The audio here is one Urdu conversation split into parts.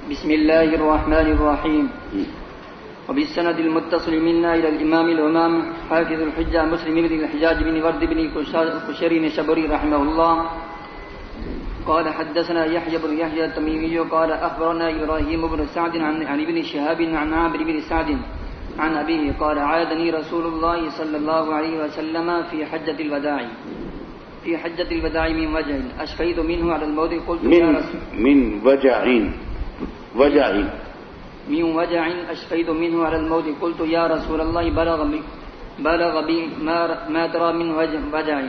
بسم الله الرحمن الرحيم. وبالسند المتصل منا إلى الإمام الإمام حافظ الحجة مسلم بن الحجاج بن ورد بن كشري الشبري رحمه الله قال حدثنا يحيى بن يحيى التميمي قال أخبرنا إبراهيم بن سعد عن ابن شهاب عن عامر بن سعد عن أبيه قال عادني رسول الله صلى الله عليه وسلم في حجة الوداع من وجع أشفيت منه على الموت قلت يا رسول من وجع أشفيت منه على الموت قلت يا رسول الله بلغ بي ما ترى من وجع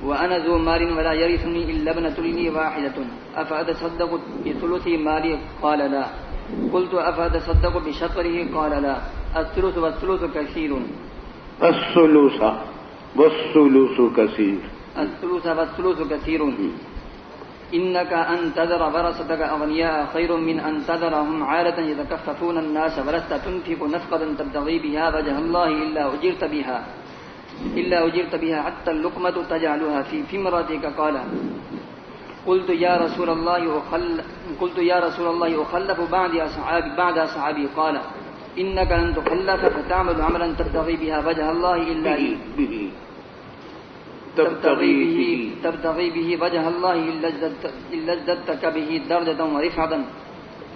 وأنا ذو مال ولا يرثني إلا ابنة لي واحدة أفأتصدق بثلث مالي قال لا قلت أفأتصدق بشطره قال لا الثلث والثلث كثير الثلث والثلث كثير إنك أن تذر ورثتك أغنياء خير من أن تذرهم عالة يتكففون الناس ولست تنفق نفقة تبتغي بها وجه الله إلا أجرت بها حتى اللقمة تجعلها في امرأتك قال قلت يا رسول الله أخلف بعد أصحابي قال إنك لن تخلف فتعمل عملا تبتغي بها وجه الله تبتغي به وجه الله إلا ازددتك به درجة ورفعة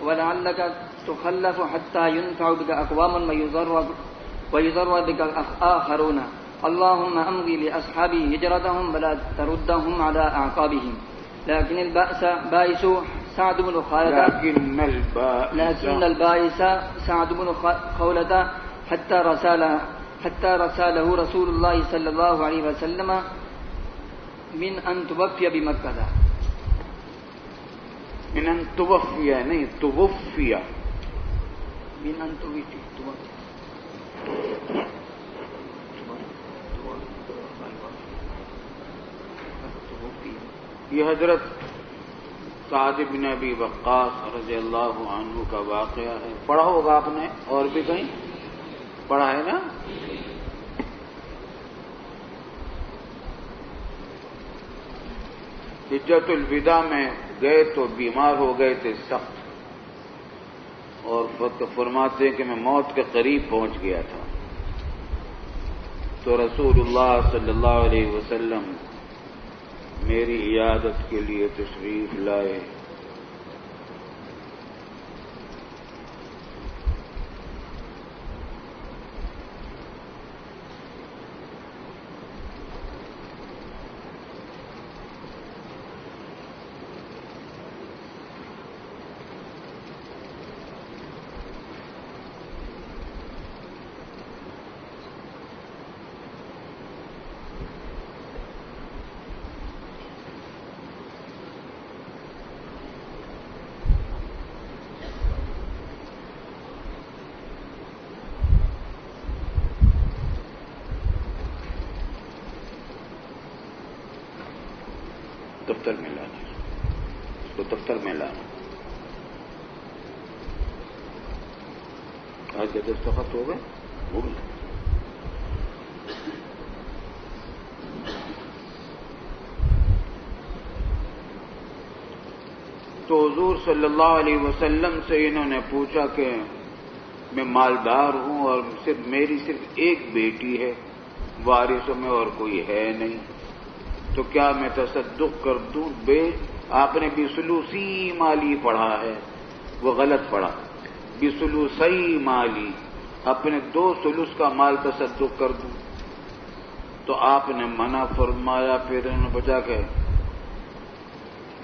ولعلك تخلف حتى ينفع بك أقوام ويضر بك آخرون اللهم أمضي لأصحابي هجرتهم ولا تردهم على أعقابهم لكن البائس سعد بن خولة حتى رساله رسول الله صلى الله عليه وسلم من أن توفي بمكة من أن توفي نہیں توفي من أن توفي یہ حضرت سعد بن ابی وقاص رضی اللہ عنہ کا واقعہ ہے. پڑھا ہوگا آپ نے اور بھی کہیں پڑھا ہے نا. حجت الوداع میں گئے تو بیمار ہو گئے تھے سخت اور فرماتے ہیں کہ میں موت کے قریب پہنچ گیا تھا تو رسول اللہ صلی اللہ علیہ وسلم میری عیادت کے لیے تشریف لائے. دفتر میں لانا اس کو دفتر میں لانا. آج کے دستخط ہو گئے ہو گئے. تو حضور صلی اللہ علیہ وسلم سے انہوں نے پوچھا کہ میں مالدار ہوں اور میری صرف ایک بیٹی ہے وارثوں میں اور کوئی ہے نہیں تو کیا میں تصدق کر دوں. آپ نے بسلوسی مالی پڑھا ہے وہ غلط پڑھا. بسلوسی مالی اپنے 2 ثلث کا مال تصدق کر دوں تو آپ نے منع فرمایا. پھر انہوں نے بچا کہ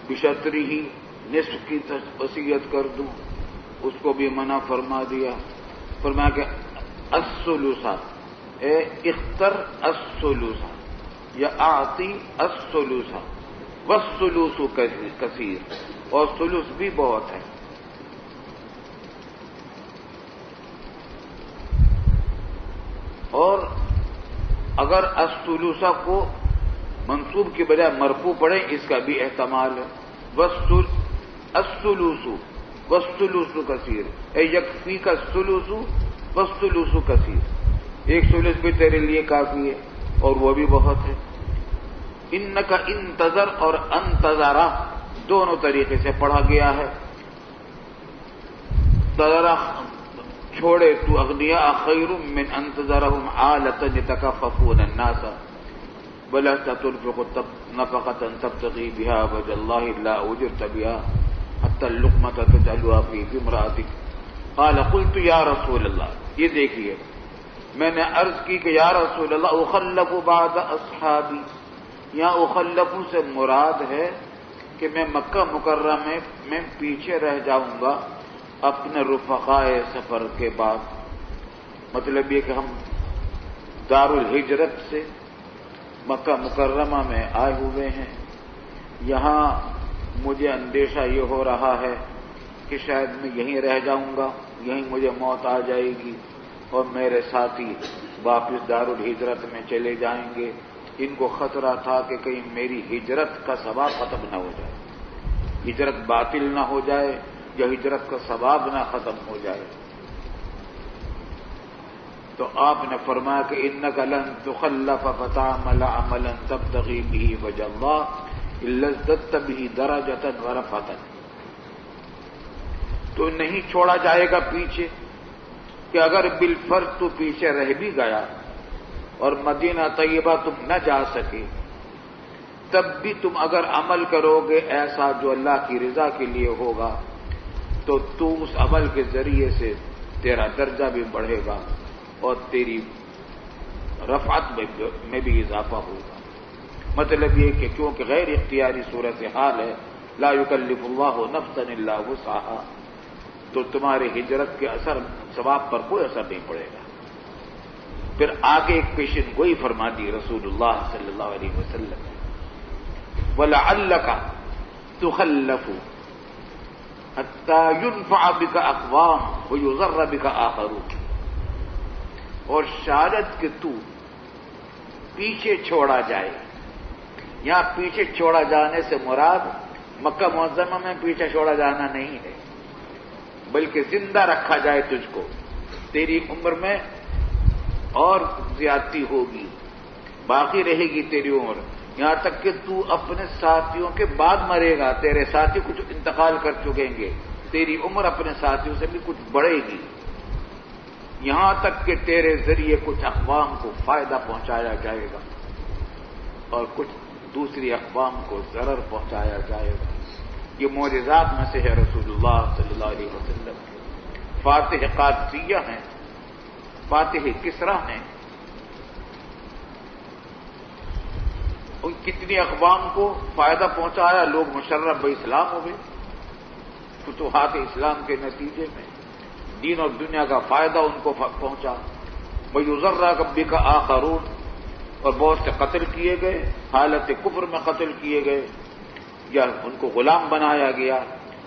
بشطری ہی نصف کی وصیت کر دوں اس کو بھی منع فرما دیا. فرمایا کہ الثلث اختر الثلث یا آتی الثلث والثلث کثیر اور ثلث بھی بہت ہے. اور اگر الثلث کو منصوب کی بجائے مرفوع پڑھیں اس کا بھی احتمال ہے. الثلث والثلث کثیر یکفی کا الثلث والثلث کثیر. ایک ثلث بھی تیرے لیے کافی ہے اور وہ بھی بہت ہے. انک انتظر اور انتظرہ دونوں طریقے سے پڑھا گیا ہے. تذرا چھوڑے تو اغنیاء خیر من ان تذرهم عالة يتكففون الناس ولا تنفق نفقة تبتغي بها وجه الله الا اجرت بها حتى اللقمة تجعلها في امرأتك قال قلت یا رسول اللہ. یہ دیکھیے میں نے عرض کی کہ یا رسول اللہ اخلف بعد اصحابی. یہاں اخلف سے مراد ہے کہ میں مکہ مکرمہ میں پیچھے رہ جاؤں گا اپنے رفقائے سفر کے بعد. مطلب یہ کہ ہم دارالہجرت سے مکہ مکرمہ میں آئے ہوئے ہیں. یہاں مجھے اندیشہ یہ ہو رہا ہے کہ شاید میں یہیں رہ جاؤں گا, یہیں مجھے موت آ جائے گی اور میرے ساتھی واپس دارالہجرت میں چلے جائیں گے. ان کو خطرہ تھا کہ کہیں میری ہجرت کا ثواب ختم نہ ہو جائے, ہجرت باطل نہ ہو جائے یا ہجرت کا ثواب نہ ختم ہو جائے. تو آپ نے فرمایا کہ انک لن تخلف فتعمل عملا تبتغی به وجه اللہ الا ازددت به درجة ورفعة. تو نہیں چھوڑا جائے گا پیچھے کہ اگر بالفرض تو پیچھے رہ بھی گیا اور مدینہ طیبہ تم نہ جا سکے, تب بھی تم اگر عمل کرو گے ایسا جو اللہ کی رضا کے لیے ہوگا تو اس عمل کے ذریعے سے تیرا درجہ بھی بڑھے گا اور تیری رفعت میں بھی اضافہ ہوگا. مطلب یہ کہ کیونکہ غیر اختیاری صورتحال ہے, لا یکلف اللہ نفسا الا وسعها, تو تمہارے ہجرت کے اثر ثواب پر کوئی اثر نہیں پڑے گا. پھر آگے ایک پیشن گوئی فرما دی رسول اللہ صلی اللہ علیہ وسلم, وَلَعَلَّكَ تُخَلَّفُ حَتَّى يُنْفَعَ بِكَ أَقْوَامٌ وَيُضَرَّ بِكَ آخَرُونَ. اور شاید کہ تو پیچھے چھوڑا جائے. یہاں پیچھے چھوڑا جانے سے مراد مکہ معظمہ میں پیچھے چھوڑا جانا نہیں ہے, بلکہ زندہ رکھا جائے تجھ کو. تیری عمر میں اور زیادتی ہوگی, باقی رہے گی تیری عمر, یہاں تک کہ تو اپنے ساتھیوں کے بعد مرے گا. تیرے ساتھی کچھ انتقال کر چکیں گے, تیری عمر اپنے ساتھیوں سے بھی کچھ بڑھے گی, یہاں تک کہ تیرے ذریعے کچھ اقوام کو فائدہ پہنچایا جائے گا اور کچھ دوسری اقوام کو ضرر پہنچایا جائے گا. یہ معجزات میں سے ہے رسول اللہ صلی اللہ علیہ وسلم. فاتح قادسیہ ہیں, فاتح کسرا ہیں, ان کتنی اقوام کو فائدہ پہنچایا, لوگ مشرف اسلام ہو گئے فتوحات اسلام کے نتیجے میں. دین اور دنیا کا فائدہ ان کو پہنچا. وَيُضَرَّ بِكَ آخَرُونَ, اور بہت سے قتل کیے گئے, حالت کفر میں قتل کیے گئے, یا ان کو غلام بنایا گیا,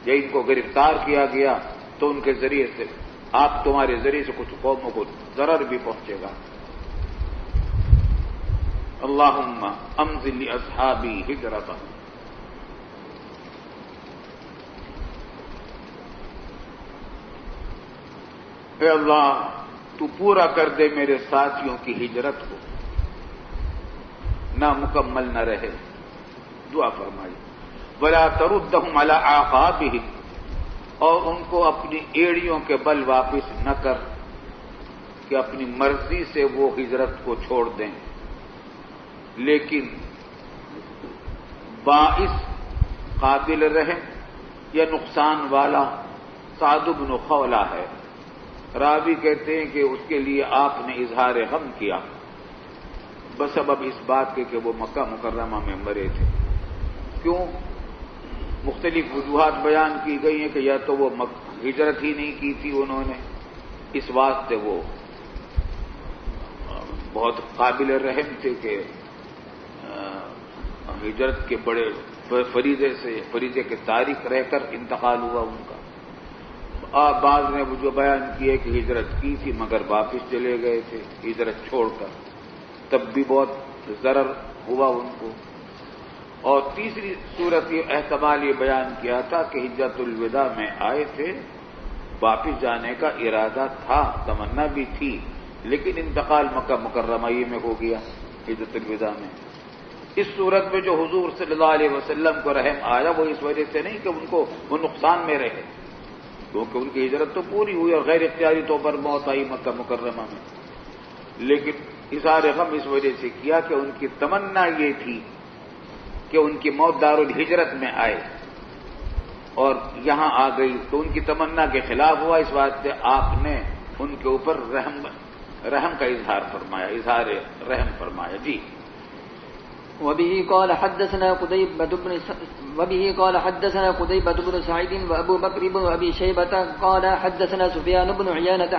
یا ان کو گرفتار کیا گیا. تو ان کے ذریعے سے تمہارے ذریعے سے کچھ قوموں کو ضرر بھی پہنچے گا. اللہم امضِ لاصحابی ہجرتہم. اے اللہ تو پورا کر دے میرے ساتھیوں کی ہجرت کو, نہ مکمل نہ رہے. دعا فرمائی. ولا تردہم علی اعقابہم, اور ان کو اپنی ایڑیوں کے بل واپس نہ کر کہ اپنی مرضی سے وہ ہجرت کو چھوڑ دیں. لیکن باعث قابل رحم یا نقصان والا سعد بن خولہ ہے. راوی کہتے ہیں کہ اس کے لیے آپ نے اظہار غم کیا بسبب اس بات کے کہ وہ مکہ مکرمہ میں مرے تھے. کیوں؟ مختلف وجوہات بیان کی گئی ہیں کہ یا تو وہ ہجرت ہی نہیں کی تھی انہوں نے, اس واسطے وہ بہت قابل رحم تھے کہ ہجرت کے بڑے فریضے کے تاریخ رہ کر انتقال ہوا ان کا. بعض نے جو بیان کیے کہ ہجرت کی تھی مگر واپس چلے گئے تھے ہجرت چھوڑ کر, تب بھی بہت ضرر ہوا ان کو. اور تیسری صورت یہ احتمال یہ بیان کیا تھا کہ حجۃ الوداع میں آئے تھے, واپس جانے کا ارادہ تھا, تمنا بھی تھی, لیکن انتقال مکہ مکرمہ میں ہو گیا حجۃ الوداع میں. اس صورت میں جو حضور صلی اللہ علیہ وسلم کو رحم آیا وہ اس وجہ سے نہیں کہ ان کو وہ نقصان میں رہے, کیونکہ ان کی ہجرت تو پوری ہوئی اور غیر اختیاری طور پر موت آئی مکہ مکرمہ میں، لیکن اظہار غم اس وجہ سے کیا کہ ان کی تمنا یہ تھی کہ ان کی موت دار الہجرت میں آئے اور یہاں آ گئی، تو ان کی تمنا کے خلاف ہوا، اس بات سے آپ نے ان کے اوپر رحم کا اظہار فرمایا، اظہار رحم فرمایا. جی. وبه قال حدثنا قتيبة بن سعيد وأبو بكر بن أبي شيبة قال حدثنا سفيان بن عيينة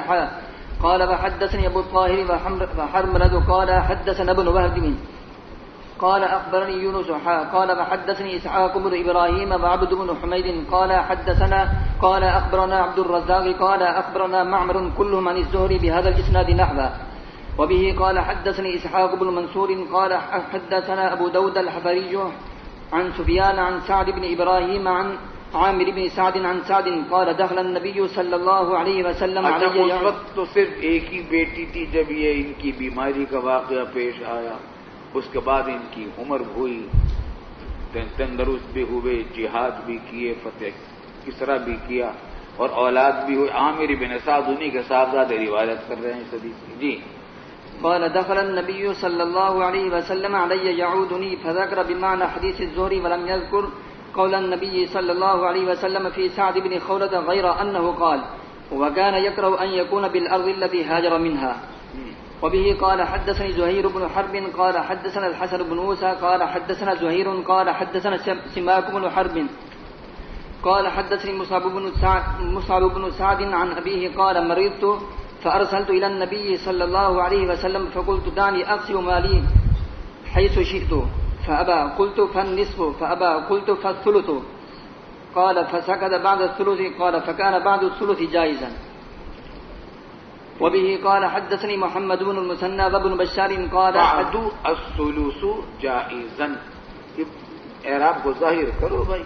قال وحدثني أبو الطاهر وحرملة قال حدثنا ابن وهب قال أخبرني يونس قال وحدثني إسحاق بن إبراهيم وعبد بن حميد قال أخبرنا عبد الرزاق قال أخبرنا معمر كلهم عن الزهري بهذا الإسناد نحوه. وبه قال حدثني إسحاق بن منصور قال حدثنا أبو داود الحفري عن سفيان عن سعد بن إبراهيم عن عامر بن سعد عن سعد قال دخل النبي صلى الله عليه وسلم علي. اس وقت تو صرف ایک ہی بیٹی تھی جب یہ ان کی بیماری کا واقعہ پیش آیا، اس کے بعد ان کی عمر ہوئی، تندرست بھی ہوئے، جہاد بھی کیے، فتح کسرا بھی کیا اور اولاد بھی ہوئی. عامر بن سعد انہی کے صاحبزادے روایت کر رہے ہیں اس حدیث کی. جی. قال دخل النبي صلى الله عليه وسلم علي يعودني فذكر بمعنى حديث الزهري ولم يذكر قول النبي صلى الله عليه وسلم في سعد بن خولة غير أنه قال وكان يكره أن يكون بالأرض التي هاجر منها. وبه قال حدثني زهير بن حرب قال حدثنا الحسن بن موسى قال حدثنا زهير قال حدثنا سماك بن حرب قال حدثني مصعب بن سعد عن أبيه قال مرضت فأرسلت إلى النبي صلى الله عليه وسلم فقلت دعني أقسم مالي حيث شئت فأبى قلت فالنصف فأبى قلت فالثلث قال فسكت بعد الثلث قال فكان بعد الثلث جائزا. وبه قال حدثني محمد بن المثنى وابن بشار قال بعد الثلث جائزا. اعراب کو ظاہر کرو بھائی.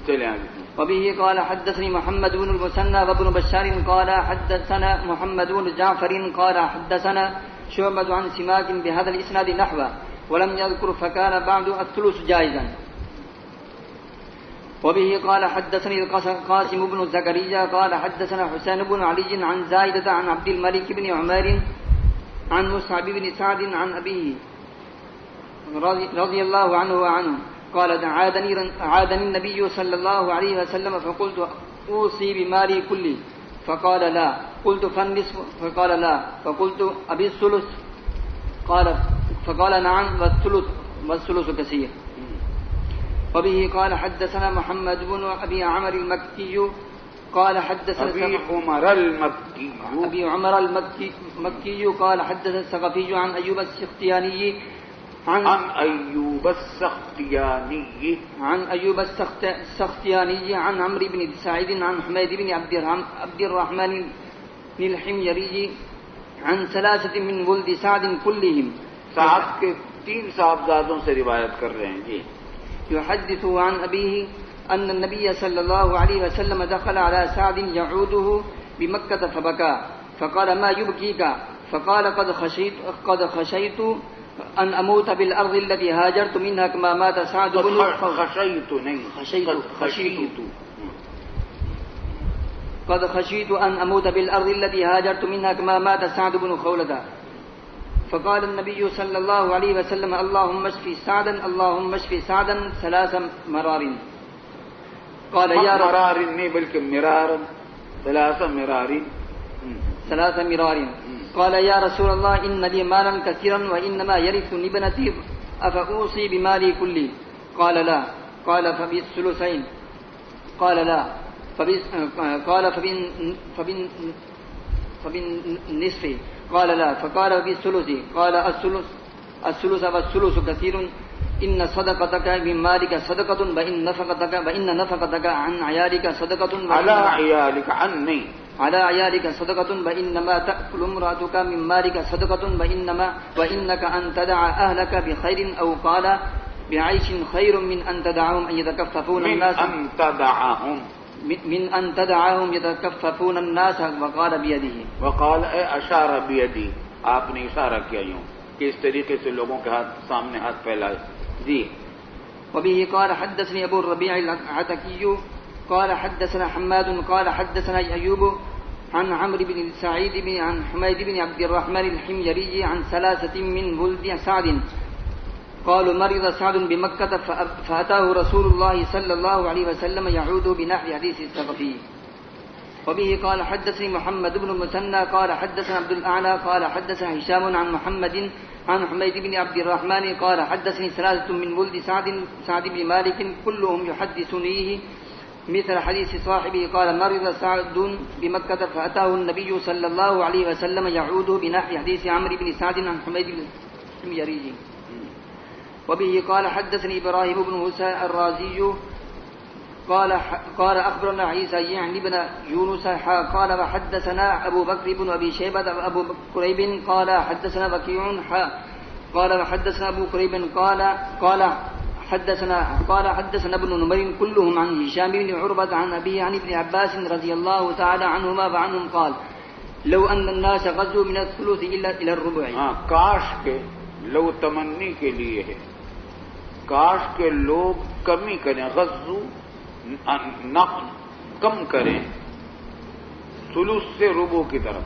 چلیں آگے. وبه قال حدثني محمد بن المثنى وابن بشار قال حدثنا محمد بن جعفر قال حدثنا شعبة عن سماك بهذا الإسناد نحوه ولم يذكر فكان بعد الثلث جائزا. وبه قال حدثني القاسم بن زكريا قال حدثنا حسين بن علي عن زائدة عن عبد الملك بن عمير عن مصعب بن سعد عن أبيه رضي الله عنه وعنه قال عادني النبي صلى الله عليه وسلم فقلت أوصي بمالي كله فقال لا قلت فالنصف فقال لا فقلت أبي الثلث فقال نعم والثلث كثير. وبه قال حدثنا محمد بن أبي عمر المكي قال حدثنا أبي عمر المكي قال حدثنا الثقفي عن أيوب السختياني عن أيوب السختياني عن عمرو بن سعيد عن حميد بن عبد الرحمن الحميري عن ثلاثة من ولد سعد كلهم. سعد کے 3 صاحبزادوں سے روایت کر رہے ہیں. جی. يحدث عن أبيه أن النبي صلى الله عليه وسلم دخل على سعد يعوده بمكة فبكى فقال ما يبكيك فقال قد خشيت أن أموت بالأرض التي هاجرت منها كما مات سعد بن قد خشيت أن أموت بالأرض التي هاجرت منها كما مات سعد بن خولة. فقال النبي صلى الله عليه وسلم اللهم اشف سعدا اللهم اشف سعدا 3 مرار. قال يا مرار نہیں بلکہ مرارا 3 مرار. قال يا رسول الله إن لي مالا كثيرا وإنما يرثني ابنتي أفأوصي بمالي كله؟ قال لا. قال فبالثلثين؟ قال لا. قال فبالنصف؟ قال لا. فقال بالثلث؟ قال الثلث والثلث كثير. إن صدقتك من مالك صدقة وإن نفقتك عن عيالك صدقة على عيالك عني على عيالك صدقة وإنما تأكل امرأتك من مالك صدقة وإنك أن تدع أهلك بخير أو قال بعيش خير من أن تدعهم أن يتكففون الناس من أن تدعهم يتكففون الناس. وقال بيده وقال أشار بيدي. آپ نے اشارہ کیا یوں کہ اس طریقے سے لوگوں کے ہاتھ سامنے ہاتھ پھیلائے. جی. وبه قال حدثني أبو الربيع العتكي قال حدثنا حماد قال حدثنا أيوب عن عمرو بن سعيد عن حميد بن عبد الرحمن الحميري عن ثلاثة من ولد سعد قالوا مرض سعد بمكة فأتاه رسول الله صلى الله عليه وسلم يعود بنحو حديث الثقفي. وبه قال حدثني محمد بن المثنى قال حدثنا عبد الأعلى قال حدثنا هشام عن محمد عن حميد بن عبد الرحمن قال حدثني ثلاثة من ولد سعد بن مالك كلهم يحدثنيه مثل حديث صاحبه قال مرض سعد بمكة فأتاه النبي صلى الله عليه وسلم يعود بنحو حديث عمرو بن سعد عن حميد بن الحميري. وبه قال حدثني إبراهيم بن موسى الرازي قال أخبرنا عيسى يعني بن يونس قال وحدثنا أبو بكر بن أبي شيبة أبو كريب قال حدثنا بكيع قال وحدثنا أبو كريب قال حدثنا ابن نمير كلهم عن هشام بن عروة عن أبيه عن ابن عباس رضي الله تعالى عنهما وعنهم قال لو أن الناس غزوا من الثلث إلى الربع. کاش کے لو تمنی کے لیے ہے، کاش کے لوگ کمی کریں، غزو نقل کم کریں ثلث سے ربع کی طرف،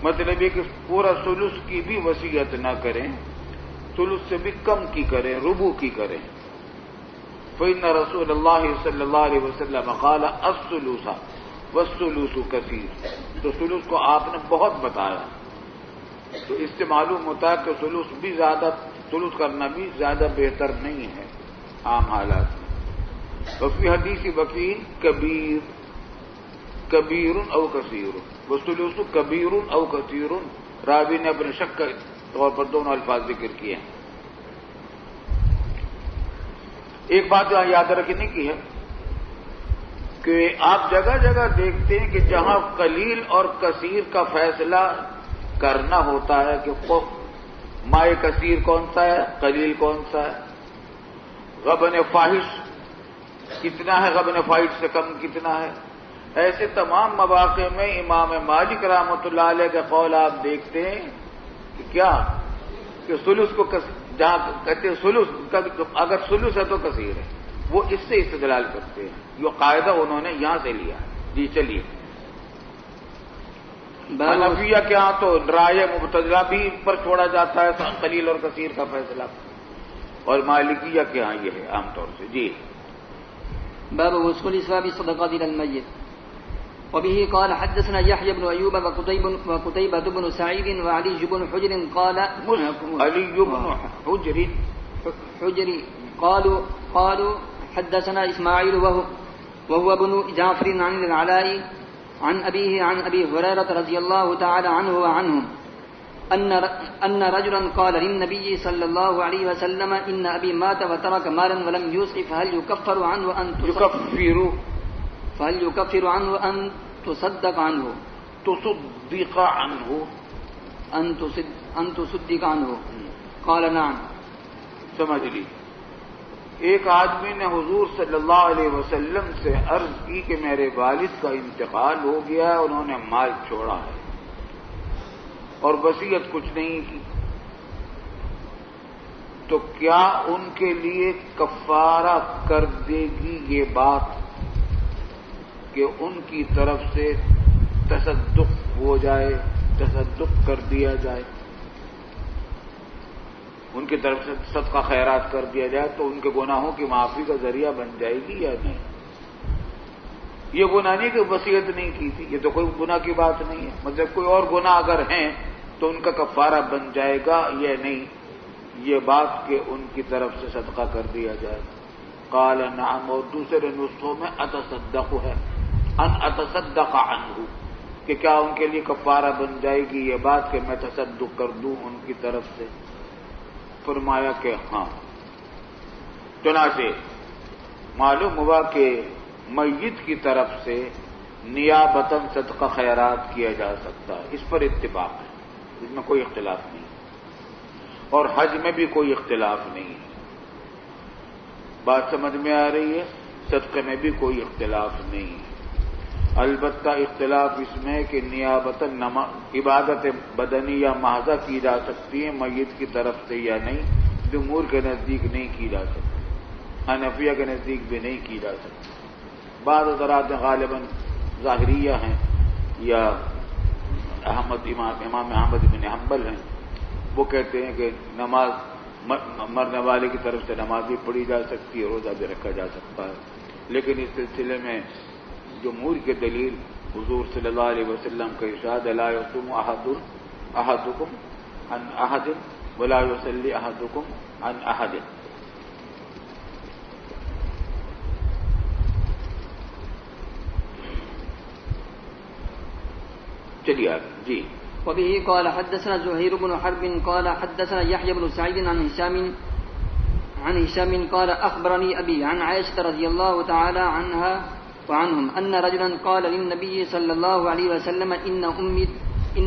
مطلب یہ کہ پورا ثلث کی بھی وصیت نہ کریں، ثلث سے بھی کم کی کریں، ربع کی کریں. فإن رسول اللہ صلی اللہ علیہ وسلم قال الثلث والثلث کثیر، تو ثلث کو آپ نے بہت بتایا، تو اس سے معلوم ہوتا ہے کہ ثلث کرنا بھی زیادہ بہتر نہیں ہے عام حالات میں. وفی حدیث وکیل کبیر او کثیر، والثلث کبیر او کثیر، راوی نے اپنے شک کے طور پر دونوں الفاظ ذکر کیے ہیں. ایک بات یہاں یاد رکھنے کی ہے کہ آپ جگہ جگہ دیکھتے ہیں کہ جہاں قلیل اور کثیر کا فیصلہ کرنا ہوتا ہے کہ مائے کثیر کون سا ہے، قلیل کون سا ہے، غبن فاحش کتنا ہے، غبن فاحش سے کم کتنا ہے، ایسے تمام مواقع میں امام مالک رحمۃ اللہ علیہ کا قول آپ دیکھتے ہیں کہ کیا کہ ثلث کو جہاں کہتے ہیں ثلث اگر ثلث ہے تو کثیر ہے، وہ اس سے استدلال کرتے ہیں، یہ قاعدہ انہوں نے یہاں سے لیا. جی چلیے. حنفیہ کے ہاں تو رائے مبتذلہ بھی پر چھوڑا جاتا ہے قلیل اور کثیر کا فیصلہ، اور مالکیہ کے ہاں یہ ہے عام طور سے. جی. باب وصول ثواب الصدقات الى الميت. وبه قال حدثنا يحيى بن ايوب وقتيبة بن سعيد وعلي بن حجر قال علي بن حجر قالوا حدثنا اسماعيل وهو ابن جعفر عن العلاء عن أبيه عن أبي هريرة رضي الله تعالى عنه وعنهم أن رجلا قال للنبي صلى الله عليه وسلم إن أبي مات وترك مالا ولم يوصي فهل يكفر عنه أن تصدق عنه قال نعم. سمجھ لی. ایک آدمی نے حضور صلی اللہ علیہ وسلم سے عرض کی کہ میرے والد کا انتقال ہو گیا، انہوں نے مال چھوڑا ہے اور وصیت کچھ نہیں کی، تو کیا ان کے لیے کفارہ کر دے گی یہ بات کہ ان کی طرف سے تصدق ہو جائے، تصدق کر دیا جائے، ان کی طرف سے صدقہ خیرات کر دیا جائے تو ان کے گناہوں کی معافی کا ذریعہ بن جائے گی یا نہیں؟ یہ گناہ نہیں کہ وصیت نہیں کی تھی، یہ تو کوئی گناہ کی بات نہیں ہے، مطلب کوئی اور گناہ اگر ہیں تو ان کا کفارہ بن جائے گا یا نہیں، یہ بات کہ ان کی طرف سے صدقہ کر دیا جائے. قال نعم. اور دوسرے نسخوں میں اتصدق ہے، ان اتصدق عنہ، کہ کیا ان کے لیے کفارہ بن جائے گی یہ بات کہ میں تصدق کر دوں ان کی طرف سے؟ فرمایا کہ ہاں. چنانچہ معلوم ہوا کہ میت کی طرف سے نیابتاً صدقہ خیرات کیا جا سکتا ہے، اس پر اتفاق ہے، اس میں کوئی اختلاف نہیں، اور حج میں بھی کوئی اختلاف نہیں ہے. بات سمجھ میں آ رہی ہے؟ صدقے میں بھی کوئی اختلاف نہیں ہے. البتہ اختلاف اس میں ہے کہ نیابتاً عبادت بدنی یا محضہ کی جا سکتی ہے میت کی طرف سے یا نہیں. جمہور کے نزدیک نہیں کی جا سکتی، حنفیہ کے نزدیک بھی نہیں کی جا سکتی. بعض حضرات غالباً ظاہریہ ہیں یا امام احمد بن حنبل ہیں، وہ کہتے ہیں کہ نماز مرنے والے کی طرف سے نماز بھی پڑھی جا سکتی ہے، روزہ بھی رکھا جا سکتا ہے، لیکن اس سلسلے میں جمہور کی دلیل حضور صلی اللہ علیہ وسلم کا ارشاد لا یصوم احدکم عن احد ولا یصلی احدکم عن احد. چلیے آگے جی. وبه قال حدثنا زهير بن حرب قال حدثنا يحيى بن سعيد عن هشام قال أخبرني أبي عن عائشة رضي الله تعالى عنها وعنهم أن رجلا قال للنبي صلى الله عليه وسلم إن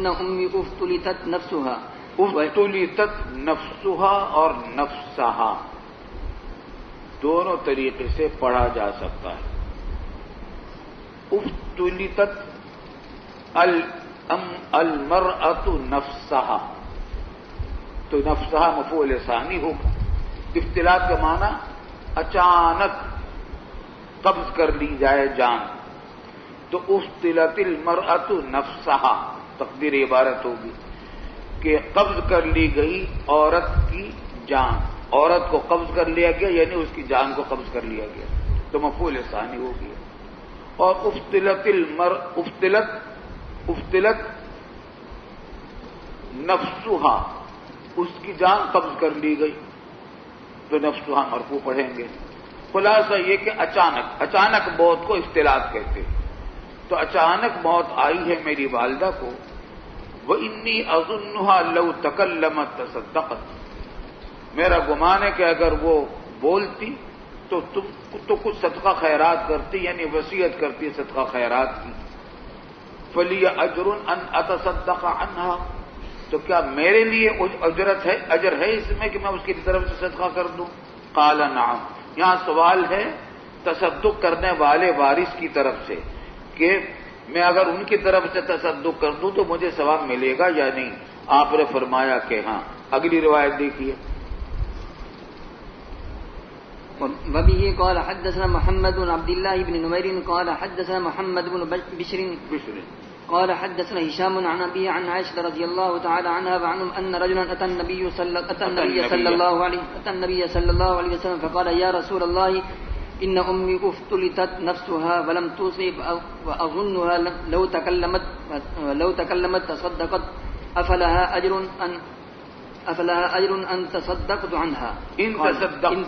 أمي افتلتت نفسها. افتلتت نفسها اور نفسها دونوں طریقے سے پڑھا جا سکتا ہے. افتلتت المرأة نفسها تو نفسها مفعول ثانی ہوگا. افتلاط کا معنی اچانک قبض کر لی جائے جان، تو افتلت المرأة نفسها تقدیر عبارت ہوگی کہ قبض کر لی گئی عورت کی جان. عورت کو قبض کر لیا گیا یعنی اس کی جان کو قبض کر لیا گیا، تو مفعول ثانی ہو گیا. اور افتلت نفسها اس کی جان قبض کر لی گئی تو نفسها مرفوع پڑھیں گے. خلاصہ یہ کہ اچانک موت کو افتلاط کہتے ہیں. تو اچانک موت آئی ہے میری والدہ کو. وَإِنِّي أَظُنُّهَا لَوْ تَكَلَّمَتْ تَصَدَّقَتْ میرا گمان ہے کہ اگر وہ بولتی تو کچھ صدقہ خیرات کرتی، یعنی وصیت کرتی صدقہ خیرات کی. فَلِيَ أَجْرٌ أَنْ أَتَصَدَّقَ عَنْهَا تو کیا میرے لیے اجر ہے اس میں کہ میں اس کی طرف سے صدقہ کر دوں؟ قال نعم. یہاں سوال ہے تصدق کرنے والے وارث کی طرف سے کہ میں اگر ان کی طرف سے تصدق کر دوں تو مجھے ثواب ملے گا یا نہیں؟ آپ نے فرمایا کہ ہاں. اگلی روایت دیکھیے. وبه قال حدثنا محمد بن عبد الله بن نمير قال حدثنا محمد بن بشر قال حدثنا هشام عن أبيه عن عائشة رضي الله تعالى عنها وعنهم أن رجلا أتى النبي صلى الله عليه وسلم فقال يا رسول الله إن أمي افتلتت نفسها ولم توصي وأظنها لو تكلمت تصدقت أفلها أجر أن تصدقت عنها إن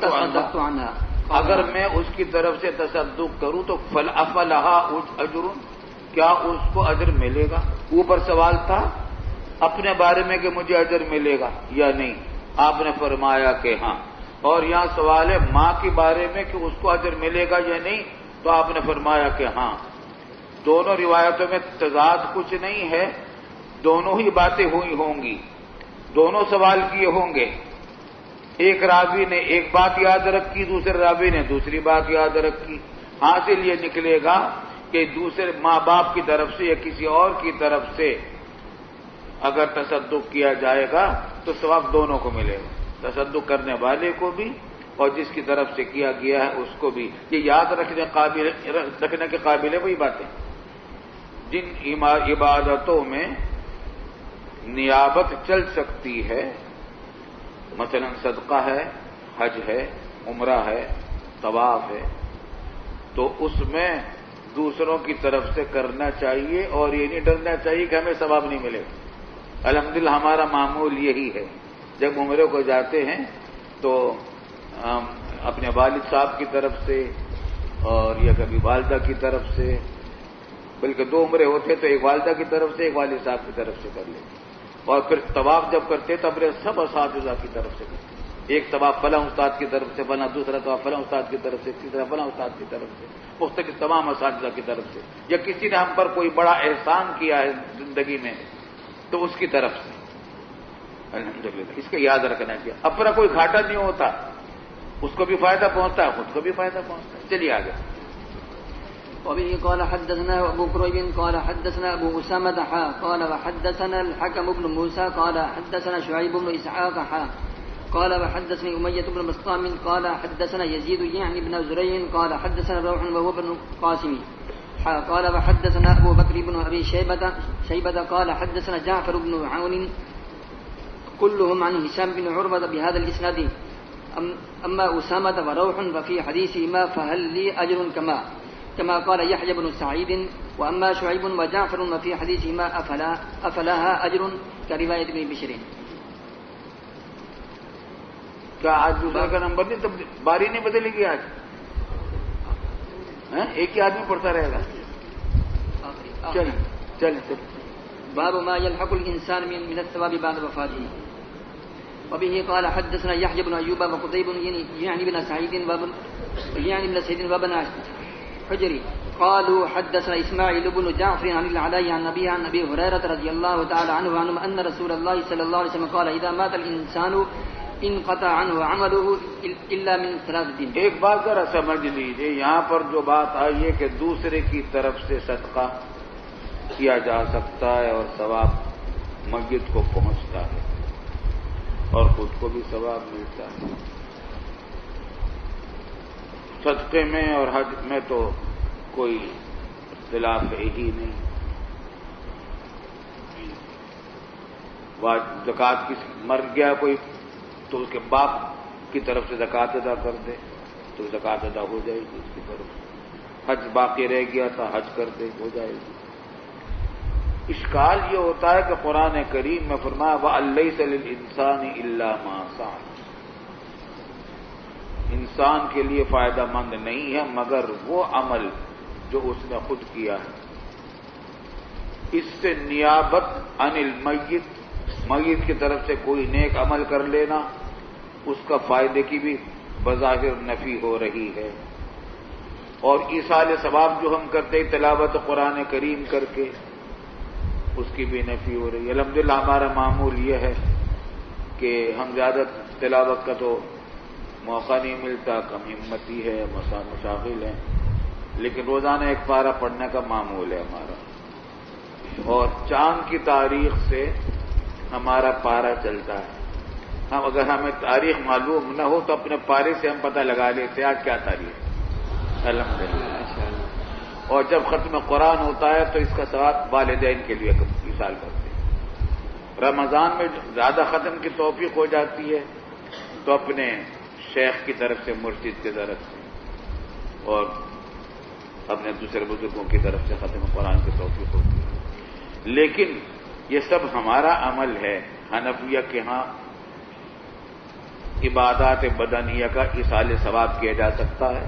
تصدقت عنها اگر میں اس کی طرف سے تصدق کروں تو فلها أجر کیا اس کو اجر ملے گا؟ اوپر سوال تھا اپنے بارے میں کہ مجھے اجر ملے گا یا نہیں، آپ نے فرمایا کہ ہاں. اور یہاں سوال ہے ماں کے بارے میں کہ اس کو اجر ملے گا یا نہیں، تو آپ نے فرمایا کہ ہاں. دونوں روایتوں میں تضاد کچھ نہیں ہے، دونوں ہی باتیں ہوئی ہوں گی، دونوں سوال کیے ہوں گے. ایک راوی نے ایک بات یاد رکھی، دوسرے راوی نے دوسری بات یاد رکھی. حاصل یہ نکلے گا کہ دوسرے ماں باپ کی طرف سے یا کسی اور کی طرف سے اگر تصدق کیا جائے گا تو ثواب دونوں کو ملے گا، تصدق کرنے والے کو بھی اور جس کی طرف سے کیا گیا ہے اس کو بھی. یہ یاد رکھنے کے قابل ہے وہی باتیں جن عبادتوں میں نیابت چل سکتی ہے، مثلا صدقہ ہے، حج ہے، عمرہ ہے، طواف ہے، تو اس میں دوسروں کی طرف سے کرنا چاہیے اور یہ نہیں ڈرنا چاہیے کہ ہمیں ثواب نہیں ملے گا. الحمدللہ ہمارا معمول یہی ہے، جب عمرے کو جاتے ہیں تو اپنے والد صاحب کی طرف سے اور یا کبھی والدہ کی طرف سے، بلکہ 2 عمرے ہوتے تو ایک والدہ کی طرف سے ایک والد صاحب کی طرف سے کر لیتے. اور پھر طواف جب کرتے تو اپنے سب اساتذہ کی طرف سے کرتے. ایک طواف فلاں استاد کی طرف سے بنا، دوسرا طواف فلاں استاد کی طرف سے، تیسرا فلاں استاد کی طرف سے، مختلف تمام اساتذہ کی طرف سے. یا کسی نے ہم پر کوئی بڑا احسان کیا ہے زندگی میں تو اس کی طرف سے. الحمدللہ اس کا یاد رکھنا چاہیے. اپنا کوئی گھاٹا نہیں ہوتا، اس کو بھی فائدہ پہنچتا ہے، خود کو بھی فائدہ پہنچتا ہے. چلیے آگے. وبه قال حدثنا أبو كريب قال حدثنا أبو أسامة قال وحدثنا الحكم بن موسى قال حدثنا شعيب بن إسحاق قال وحدثني أمية بن بسطام قال حدثنا يزيد يعني بن زريع قال حدثنا روح وهو بن قاسم قال وحدثنا أبو بكر بن أبي شيبة قال حدثنا جعفر بن عون كلهم عن هشام بن عروة بهذا الإسناد. أما أسامة وروح ففي حديثهما فهل لي أجر كما قال يحيى بن سعيد. وأما شعيب وجعفر وفي حديثهما أفلاها أجر كرواية ابن بشر. کیا آج دوسرا کا نمبر نہیں؟ تب باری نہیں بدلے گی آج؟ ایک ہی آدمی پڑھتا رہے گا. چل باب ما يلحق الإنسان من الثواب بعد وفاته. وبه قال حدثنا يحيى بن أيوب وقتيبة يعني بن سعيد وابن حجر قالوا حدثنا إسماعيل بن جعفر عن العلاء عن أبي هريرة رضي الله تعالى عنه أن رسول الله صلى الله عليه وسلم قال إذا مات الإنسان انقطع عنه عمله إلا من ثلاث دن. ایک بات ذرا سمجھ لیجیے، یہاں پر جو بات آئی ہے کہ دوسرے کی طرف سے صدقہ کیا جا سکتا ہے اور ثواب میت کو پہنچتا ہے اور خود کو بھی ثواب ملتا ہے. صدقے میں اور حج میں تو کوئی اختلاف ہے ہی نہیں. زکوٰۃ کس مر گیا کوئی تو اس کے باپ کی طرف سے زکوٰۃ ادا کر دے تو زکوٰۃ ادا ہو جائے گی اس کی طرف. حج باقی رہ گیا تھا حج کر دے ہو جائے گی. اشکال یہ ہوتا ہے کہ قرآن کریم میں فرمایا وَأَلَّيْسَ لِلْإِنسَانِ إِلَّا مَا سَعَى. انسان کے لیے فائدہ مند نہیں ہے مگر وہ عمل جو اس نے خود کیا ہے. اس سے نیابت عن المیت، میت کی طرف سے کوئی نیک عمل کر لینا، اس کا فائدے کی بھی بظاہر نفی ہو رہی ہے. اور ایصال ثواب جو ہم کرتے ہیں تلاوت قرآن کریم کر کے، اس کی بھی نفی ہو رہی ہے. الحمدللہ ہمارا معمول یہ ہے کہ ہم زیادہ تلاوت کا تو موقع نہیں ملتا، کم ہمتی ہے، مشاغل ہیں، لیکن روزانہ ایک پارہ پڑھنے کا معمول ہے ہمارا. اور چاند کی تاریخ سے ہمارا پارہ چلتا ہے. ہم اگر ہمیں تاریخ معلوم نہ ہو تو اپنے پارے سے ہم پتہ لگا لیتے آج کیا تاریخ. الحمدللہ. اور جب ختم قرآن ہوتا ہے تو اس کا ثواب والدین کے لیے ایصال کرتے ہیں. رمضان میں زیادہ ختم کی توفیق ہو جاتی ہے تو اپنے شیخ کی طرف سے، مرشد کی طرف سے اور اپنے دوسرے بزرگوں کی طرف سے ختم قرآن کی توفیق ہوتی ہے. لیکن یہ سب ہمارا عمل ہے. حنفیہ کے ہاں عبادات بدنیہ کا ایصال ثواب کیا جا سکتا ہے،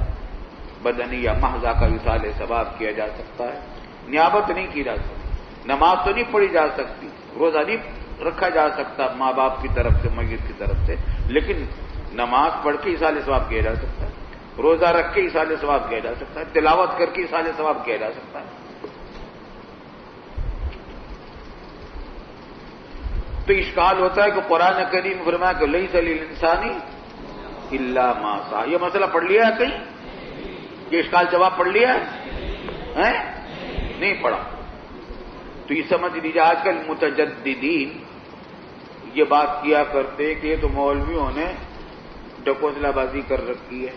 بدنیہ محضہ کا ایصال ثواب کیا جا سکتا ہے. نیابت نہیں کی جا سکتی. نماز تو نہیں پڑھی جا سکتی، روزہ نہیں رکھا جا سکتا ماں باپ کی طرف سے، میت کی طرف سے، لیکن نماز پڑھ کے ایصال ثواب کیا جا سکتا ہے، روزہ رکھ کے ایصال ثواب کیا جا سکتا ہے، تلاوت کر کے ایصال ثواب کیا جا سکتا ہے. تو اشکال ہوتا ہے کہ قرآن کریم فرمایا کہ لیس للانسان الا ما سعى. یہ مسئلہ پڑھ لیا ہے کہیں؟ یہ اشکال جواب پڑھ لیا ہے؟ نہیں پڑھا. تو یہ سمجھ لیجیے آج کل متجددین یہ بات کیا کرتے کہ یہ تو مولویوں نے ڈکوسلا بازی کر رکھی ہے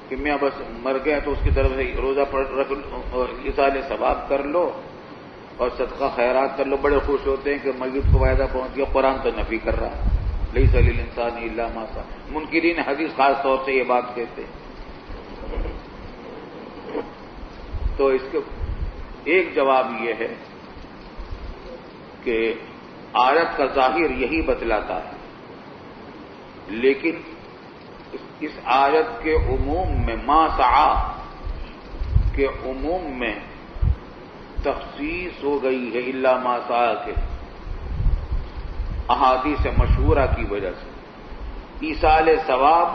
کہ میں بس مر گیا تو اس کی طرف سے روزہ رکھ اور ایصال ثواب کر لو اور صدقہ خیرات کر لو. بڑے خوش ہوتے ہیں کہ میت کو فائدہ پہنچ گیا. قرآن تو نفی کر رہا ہے لیس للانسان الا ما سعى. منکرین حدیث خاص طور سے یہ بات کہتے ہیں. تو اس کے ایک جواب یہ ہے کہ آیت کا ظاہر یہی بتلاتا ہے، لیکن اس آیت کے عموم میں ما سعى کے عموم میں تخصیص ہو گئی ہے الا ما سعى کے احادیث مشہورہ کی وجہ سے. ایصال ثواب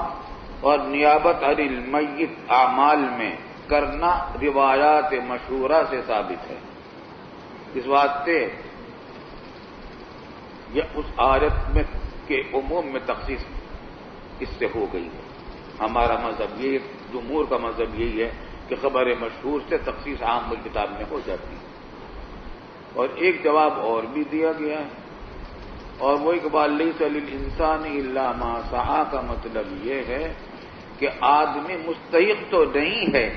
اور نیابت عن المیت اعمال میں کرنا روایات مشہورہ سے ثابت ہے. اس واسطے یہ اس آیت میں کے عموم میں تخصیص اس سے ہو گئی ہے. ہمارا مذہب یہ، جمہور کا مذہب یہی ہے کہ خبر مشہور سے تخصیص عام الکتاب میں ہو جاتی ہے. اور ایک جواب اور بھی دیا گیا ہے اور وہ اقبال لیس للانسان الا ما سعی کا مطلب یہ ہے کہ آدمی مستحق تو نہیں ہے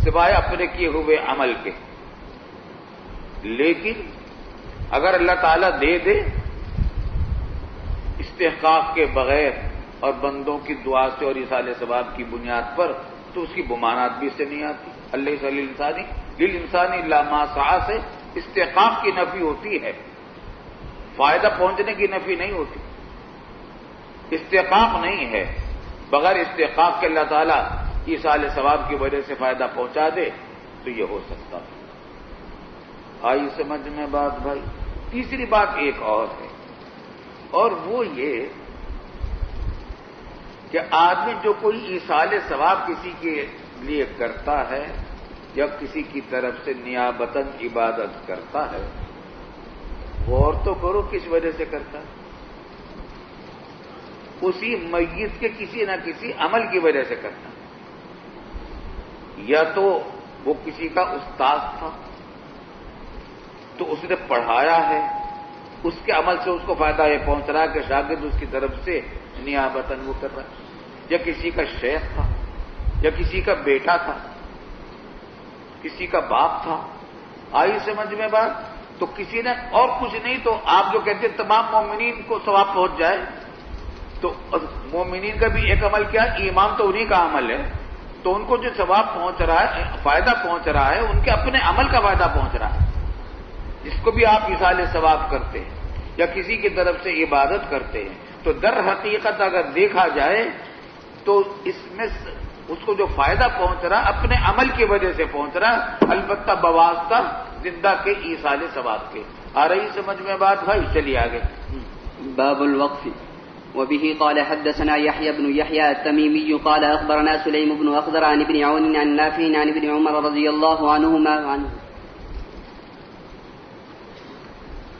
سوائے اپنے کیے ہوئے عمل کے، لیکن اگر اللہ تعالیٰ دے دے استحقاق کے بغیر اور بندوں کی دعا سے اور ایصال ثواب کی بنیاد پر تو اس کی بمانات بھی اس سے نہیں آتی۔ اللہ للانسان الا ما سعی سے استحقاق کی نفی ہوتی ہے، فائدہ پہنچنے کی نفی نہیں ہوتی۔ استحقاق نہیں ہے، بغیر استحقاق کے اللہ تعالیٰ ایصال ثواب کی وجہ سے فائدہ پہنچا دے تو یہ ہو سکتا ہے۔ آئی سمجھ میں بات بھائی؟ تیسری بات ایک اور ہے، اور وہ یہ کہ آدمی جو کوئی ایصال ثواب کسی کے لیے کرتا ہے یا کسی کی طرف سے نیابتاً عبادت کرتا ہے، غور تو کرو کس وجہ سے کرتا ہے؟ اسی میت کے کسی نہ کسی عمل کی وجہ سے کرتا ہے۔ یا تو وہ کسی کا استاد تھا تو اس نے پڑھایا ہے، اس کے عمل سے اس کو فائدہ یہ پہنچ رہا ہے کہ شاگرد اس کی طرف سے نیابتاً وہ کر رہا ہے، یا کسی کا شیخ تھا، یا کسی کا بیٹا تھا، کسی کا باپ تھا۔ آئی سمجھ میں بات؟ تو کسی نے اور کچھ نہیں تو آپ جو کہتے ہیں تمام مومنین کو ثواب پہنچ جائے، تو مومنین کا بھی ایک عمل کیا؟ ایمان تو انہی کا عمل ہے، تو ان کو جو ثواب پہنچ رہا ہے، فائدہ پہنچ رہا ہے، ان کے اپنے عمل کا فائدہ پہنچ رہا ہے۔ جس کو بھی آپ ایصال ثواب کرتے ہیں یا کسی کی طرف سے عبادت کرتے ہیں تو در حقیقت اگر دیکھا جائے تو اس میں اس کو جو فائدہ پہنچ رہا اپنے عمل کی وجہ سے پہنچ رہا، البتہ بواسطہ زندہ کے ایصال ثواب کے۔ آ رہی سمجھ میں بات بھائی؟ چلیے آگے۔ باب الوقف وبه قال حدثنا يحيى بن يحيى التميمي قال أخبرنا سليم بن أخضر عن ابن عون عن نافع عن ابن عمر رضي الله عنهما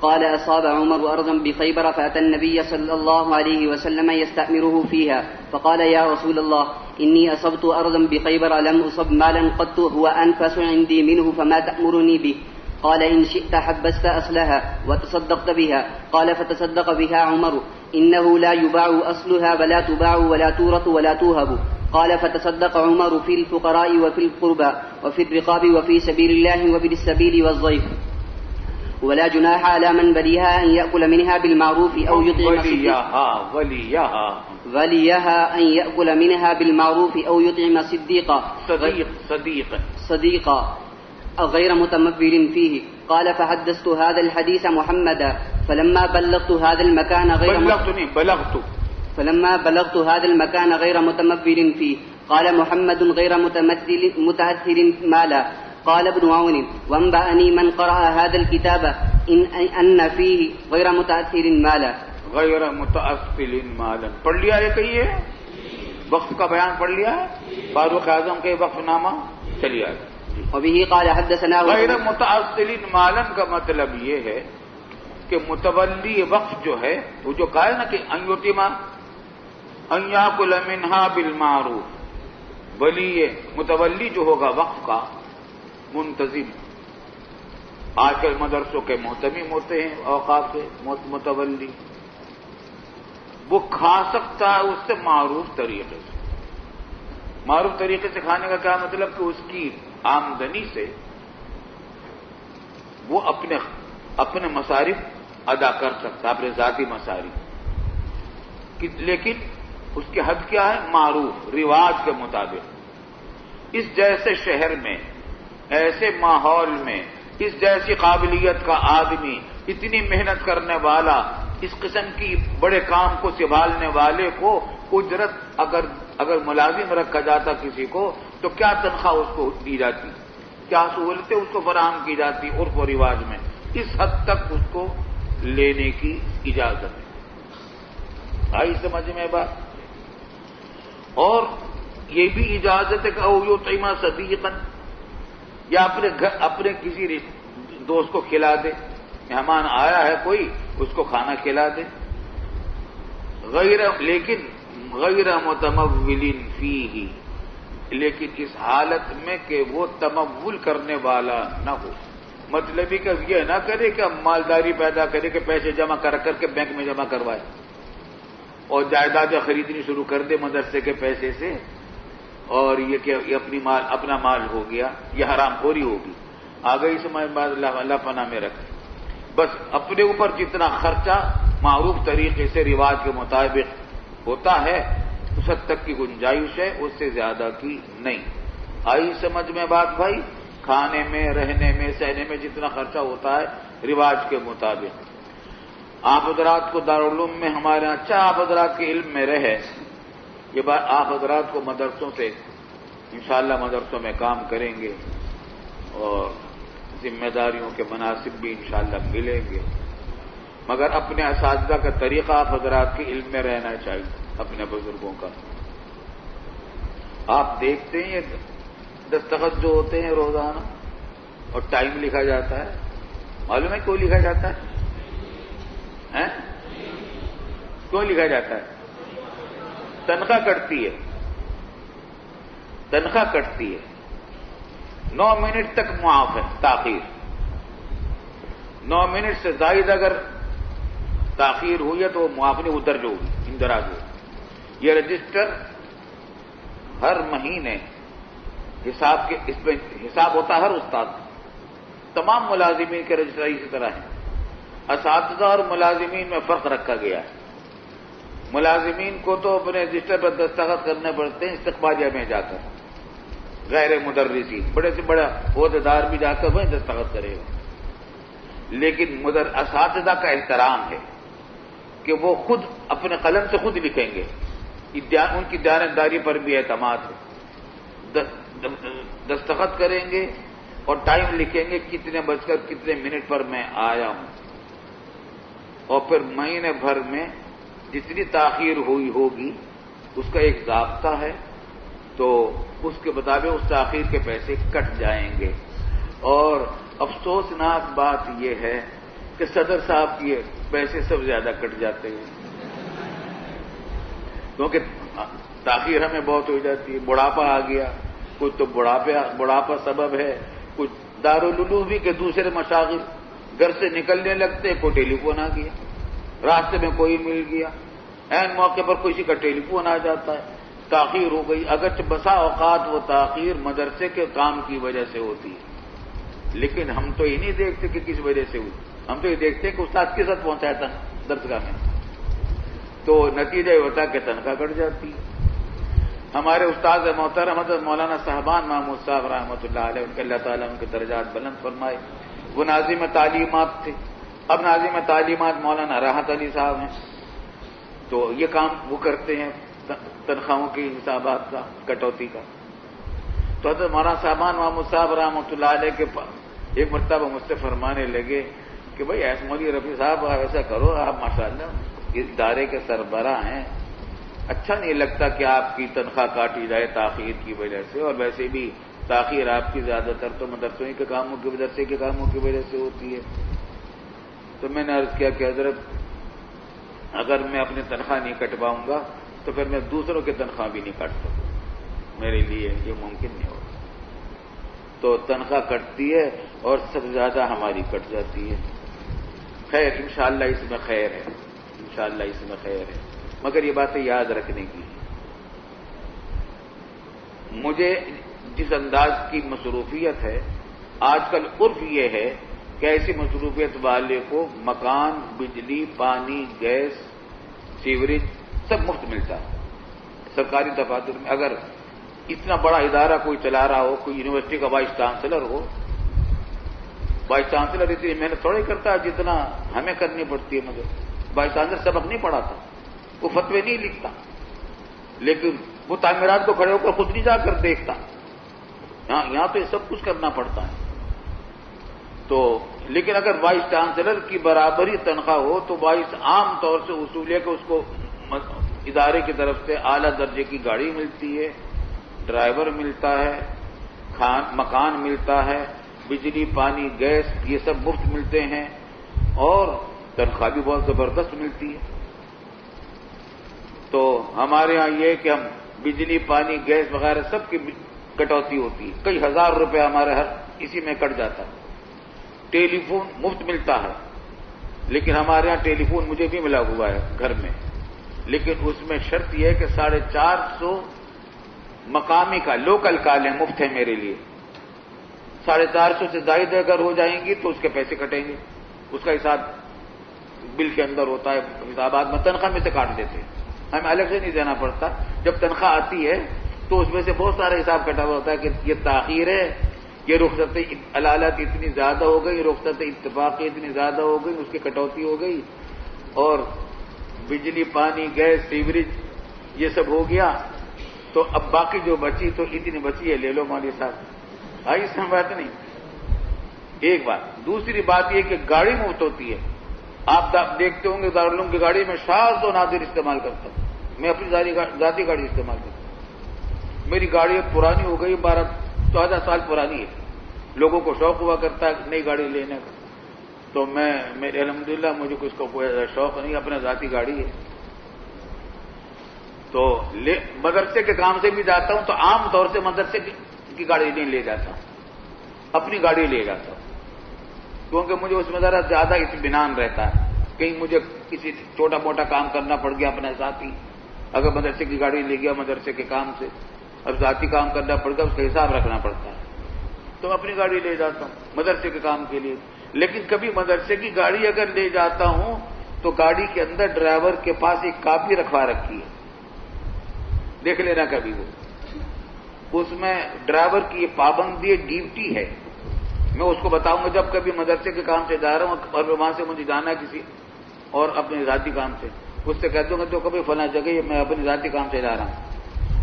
قال أصاب عمر أرضا بخيبر فأتى النبي صلى الله عليه وسلم يستأمره فيها فقال يا رسول الله إني أصبت أرضا بخيبر لم أصب مالا قط هو أنفس عندي منه فما تأمرني به؟ قال إن شئت حبست أصلها وتصدقت بها. قال فتصدق بها عمر إنه لا يباع أصلها ولا تباع ولا تورث ولا توهب. قال فتصدق عمر في الفقراء وفي القربى وفي الرقاب وفي سبيل الله وابن السبيل والضيف. ولا جناح على من وليها أن يأكل منها بالمعروف أو يطعم وليها أن يأكل منها بالمعروف أو يطعم صديقا غير متمول فيه. قال فحدثت هذا الحديث محمدا فلما بلغت هذا المكان غير متمول فيه قال محمد غير متأثر مالا. قال ابن عون وانبأني من قرأ هذا الكتاب أن فيه غير متأثر مالا. غیر متأثر مالا پڑھ لیا ہے؟ کہیے وقف کا بیان پڑھ لیا ہے فاروق اعظم کے وقف نامہ؟ چلیے آگے۔ وبه قال حدثنا غیر متأثر مالا کا مطلب یہ ہے کہ متولی وقف جو ہے وہ جو کہا ہے نا کہ ان یاکل منہا بالمعروف، ولی متولی جو ہوگا وقف کا منتظم، آج کل مدرسوں کے محتمم ہوتے ہیں اوقاف کے متولی، وہ کھا سکتا ہے اس سے معروف طریقے سے۔ معروف طریقے سے کھانے کا کیا مطلب کہ اس کی آمدنی سے وہ اپنے مصارف ادا کر سکتا، اپنے ذاتی مصارف، لیکن اس کی حد کیا ہے؟ معروف، رواج کے مطابق۔ اس جیسے شہر میں، ایسے ماحول میں، اس جیسی قابلیت کا آدمی، اتنی محنت کرنے والا، اس قسم کی بڑے کام کو سنبھالنے والے کو اجرت اگر ملازم رکھا جاتا کسی کو تو کیا تنخواہ اس کو دی جاتی، کیا سہولتیں اس کو فراہم کی جاتی عرف و رواج میں، اس حد تک اس کو لینے کی اجازت ہے۔ آئی سمجھ میں بات؟ اور یہ بھی اجازت ہے کہ او یطعم صدیقا، یا اپنے کسی دوست کو کھلا دے، مہمان آیا ہے کوئی اس کو کھانا کھلا دے، لیکن غیر متمول فیہ، لیکن اس حالت میں کہ وہ تمول کرنے والا نہ ہو، مطلب ہی کہ یہ نہ کرے کہ مالداری پیدا کرے کہ پیسے جمع کر کے بینک میں جمع کروائے اور جائیدادیں خریدنی شروع کر دے مدرسے کے پیسے سے، اور یہ کہ یہ اپنا مال ہو گیا، یہ حرام خوری ہوگی. آ گئی سمجھ بعد اللہ پناہ میں رکھے. بس اپنے اوپر جتنا خرچہ معروف طریقے سے رواج کے مطابق ہوتا ہے اس حد تک کی گنجائش ہے، اس سے زیادہ کی نہیں. آئی سمجھ میں بات بھائی؟ کھانے میں، رہنے میں، سہنے میں جتنا خرچہ ہوتا ہے رواج کے مطابق. آپ حضرات کو دارالعلوم میں ہمارے یہاں اچھا آپ حضرات کے علم میں رہے، یہ بات آپ حضرات کو مدرسوں سے انشاءاللہ مدرسوں میں کام کریں گے اور ذمہ داریوں کے مناسب بھی انشاءاللہ ملیں گے، مگر اپنے اساتذہ کا طریقہ آپ حضرات کے علم میں رہنا چاہیے، اپنے بزرگوں کا. آپ دیکھتے ہیں یہ دستخط جو ہوتے ہیں روزانہ اور ٹائم لکھا جاتا ہے، معلوم ہے کیوں لکھا جاتا ہے؟ کیوں لکھا جاتا ہے؟ تنخواہ کٹتی ہے، تنخواہ کٹتی ہے. 9 منٹ تک معاف ہے تاخیر، 9 منٹ سے زائد اگر تاخیر ہوئی ہے تو وہ معاف نہیں، ادھر جو ہوگی اندراج ہوگی. یہ رجسٹر ہر مہینے حساب کے اس میں حساب ہوتا ہے ہر استاد، تمام ملازمین کے رجسٹر اسی طرح ہیں. اساتذہ اور ملازمین میں فرق رکھا گیا ہے. ملازمین کو تو اپنے رجسٹر پر دستخط کرنے پڑتے ہیں استقبالیہ میں جا کر، غیر مدرسین بڑے سے بڑا عہدیدار بھی جا کر وہیں دستخط کرے گا. لیکن اساتذہ کا احترام ہے کہ وہ خود اپنے قلم سے خود لکھیں گے، ان کی دیانتداری پر بھی اعتماد ہے. دستخط کریں گے اور ٹائم لکھیں گے کتنے بج کر کتنے منٹ پر میں آیا ہوں، اور پھر مہینے بھر میں جتنی تاخیر ہوئی ہوگی اس کا ایک ضابطہ ہے، تو اس کے مطابق اس تاخیر کے پیسے کٹ جائیں گے. اور افسوسناک بات یہ ہے کہ صدر صاحب کے پیسے سب زیادہ کٹ جاتے ہیں، کیونکہ تاخیر ہمیں بہت ہو جاتی ہے. بڑھاپا آ گیا، کچھ تو بڑھاپا سبب ہے، کچھ دارالعلوم بھی کہ دوسرے مشاغل گھر سے نکلنے لگتے، کوئی ٹیلی فون آ گیا، راستے میں کوئی مل گیا، عین موقع پر کسی کا ٹیلی فون آ جاتا ہے، تاخیر ہو گئی. اگرچہ بسا اوقات وہ تاخیر مدرسے کے کام کی وجہ سے ہوتی ہے، لیکن ہم تو یہ نہیں دیکھتے کہ کس وجہ سے ہوئی، ہم تو یہ دیکھتے کہ استاد کے ساتھ پہنچایا تھا درسگاہ میں، تو نتیجہ یہ ہوتا کہ تنخواہ کٹ جاتی ہے. ہمارے استاد محترم حضرت مولانا صاحبان محمود صاحب رحمۃ اللہ علیہ، ان کے اللہ تعالیٰ ان کے درجات بلند فرمائے، وہ ناظم تعلیمات تھے. اب ناظم تعلیمات مولانا راحت علی صاحب ہیں، تو یہ کام وہ کرتے ہیں تنخواہوں کے حسابات کا، کٹوتی کا. تو حضرت مولانا صاحبان محمود صاحب رحمۃ اللہ علیہ کے ایک مرتبہ مجھ سے فرمانے لگے کہ بھائی ایس مولوی رفیع صاحب ایسا کرو، آپ ماشاءاللہ اس ادارے کے سربراہ ہیں، اچھا نہیں لگتا کہ آپ کی تنخواہ کاٹی جائے تاخیر کی وجہ سے، اور ویسے بھی تاخیر آپ کی زیادہ تر تو مدرسوں کے کاموں کی وجہ سے ہوتی ہے. تو میں نے عرض کیا کہ حضرت اگر میں اپنی تنخواہ نہیں کٹواؤں گا تو پھر میں دوسروں کی تنخواہ بھی نہیں کاٹ سکوں، میرے لیے یہ ممکن نہیں ہوگا. تو تنخواہ کٹتی ہے اور سب سے زیادہ ہماری کٹ جاتی ہے. خیر انشاءاللہ اس میں خیر ہے، انشاءاللہ اس میں خیر ہے، مگر یہ باتیں یاد رکھنے کی. مجھے جس انداز کی مصروفیت ہے آج کل عرف یہ ہے کہ ایسی مصروفیت والے کو مکان، بجلی، پانی، گیس، سیوریج سب مفت ملتا ہے. سرکاری دفاتر میں اگر اتنا بڑا ادارہ کوئی چلا رہا ہو، کوئی یونیورسٹی کا وائس چانسلر ہو، وائس چانسلر اتنی محنت تھوڑی کرتا ہے جتنا ہمیں کرنی پڑتی ہے. مگر وائس چانسلر سبق نہیں پڑھاتا، وہ فتوے نہیں لکھتا، لیکن وہ تعمیرات کو کھڑے ہو کر خود نہیں جا کر دیکھتا. یہاں تو یہ سب کچھ کرنا پڑتا ہے. تو لیکن اگر وائس چانسلر کی برابری تنخواہ ہو تو وائس عام طور سے اصول ہے کہ اس کو ادارے کی طرف سے اعلیٰ درجے کی گاڑی ملتی ہے، ڈرائیور ملتا ہے، مکان ملتا ہے، بجلی، پانی، گیس یہ سب مفت ملتے ہیں، اور تنخواہ بھی بہت زبردست ملتی ہے. تو ہمارے ہاں یہ کہ ہم بجلی، پانی، گیس وغیرہ سب کی کٹوتی ہوتی ہے، کئی ہزار روپے ہمارے ہر اسی میں کٹ جاتا ہے. ٹیلی فون مفت ملتا ہے، لیکن ہمارے ہاں ٹیلی فون مجھے بھی ملا ہوا ہے گھر میں، لیکن اس میں شرط یہ ہے کہ 450 مقامی کا لوکل کالیں مفت ہے میرے لیے. 450 سے زائد اگر ہو جائیں گی تو اس کے پیسے کٹیں گے. اس کا حساب بل کے اندر ہوتا ہے، حسابات میں تنخواہ میں سے کاٹ دیتے ہیں، ہمیں الگ سے نہیں دینا پڑتا. جب تنخواہ آتی ہے تو اس میں سے بہت سارا حساب کٹا ہوا ہوتا ہے کہ یہ تاخیر ہے، یہ رخصت علالت اتنی زیادہ ہو گئی، رخصت اتفاقی اتنی زیادہ ہو گئی، اس کی کٹوتی ہو گئی، اور بجلی پانی گیس سیوریج یہ سب ہو گیا، تو اب باقی جو بچی تو اتنی بچی ہے لے لو مولوی صاحب. آئی اس میں بات نہیں. ایک بات. دوسری بات یہ کہ گاڑی مفت ہوتی ہے. آپ دیکھتے ہوں گے دارالعلوم کی گاڑی میں شاذ و نادر استعمال کرتا ہوں. میں اپنی ذاتی گاڑی استعمال کرتا ہوں. میری گاڑی پرانی ہو گئی، 12-14 سال پرانی ہے. لوگوں کو شوق ہوا کرتا ہے نئی گاڑی لینے کا، تو میرے الحمدللہ مجھے کچھ کو کوئی ایسا شوق نہیں، اپنا ذاتی گاڑی ہے. تو مدرسے کے کام سے بھی جاتا ہوں تو عام طور سے مدرسے کی گاڑی نہیں لے جاتا ہوں، اپنی گاڑی لے جاتا ہوں، کیونکہ مجھے اس میں ذرا زیادہ اطمینان رہتا ہے. کہیں مجھے کسی چھوٹا موٹا کام کرنا پڑ گیا اپنے ساتھی، اگر مدرسے کی گاڑی لے گیا مدرسے کے کام سے، اب ذاتی کام کرنا پڑ گیا اس کا حساب رکھنا پڑتا ہے، تو میں اپنی گاڑی لے جاتا ہوں مدرسے کے کام کے لیے. لیکن کبھی مدرسے کی گاڑی اگر لے جاتا ہوں تو گاڑی کے اندر ڈرائیور کے پاس ایک کاپی رکھوا رکھی ہے، دیکھ لینا کبھی وہ، اس میں ڈرائیور کی یہ پابندی ہے، ڈیوٹی ہے. میں اس کو بتاؤں گا جب کبھی مدرسے کے کام سے جا رہا ہوں اور وہاں سے مجھے جانا ہے کسی اور اپنے ذاتی کام سے، اس سے کہہ دوں گا تو کبھی فلاں جگہ میں اپنے ذاتی کام سے جا رہا ہوں.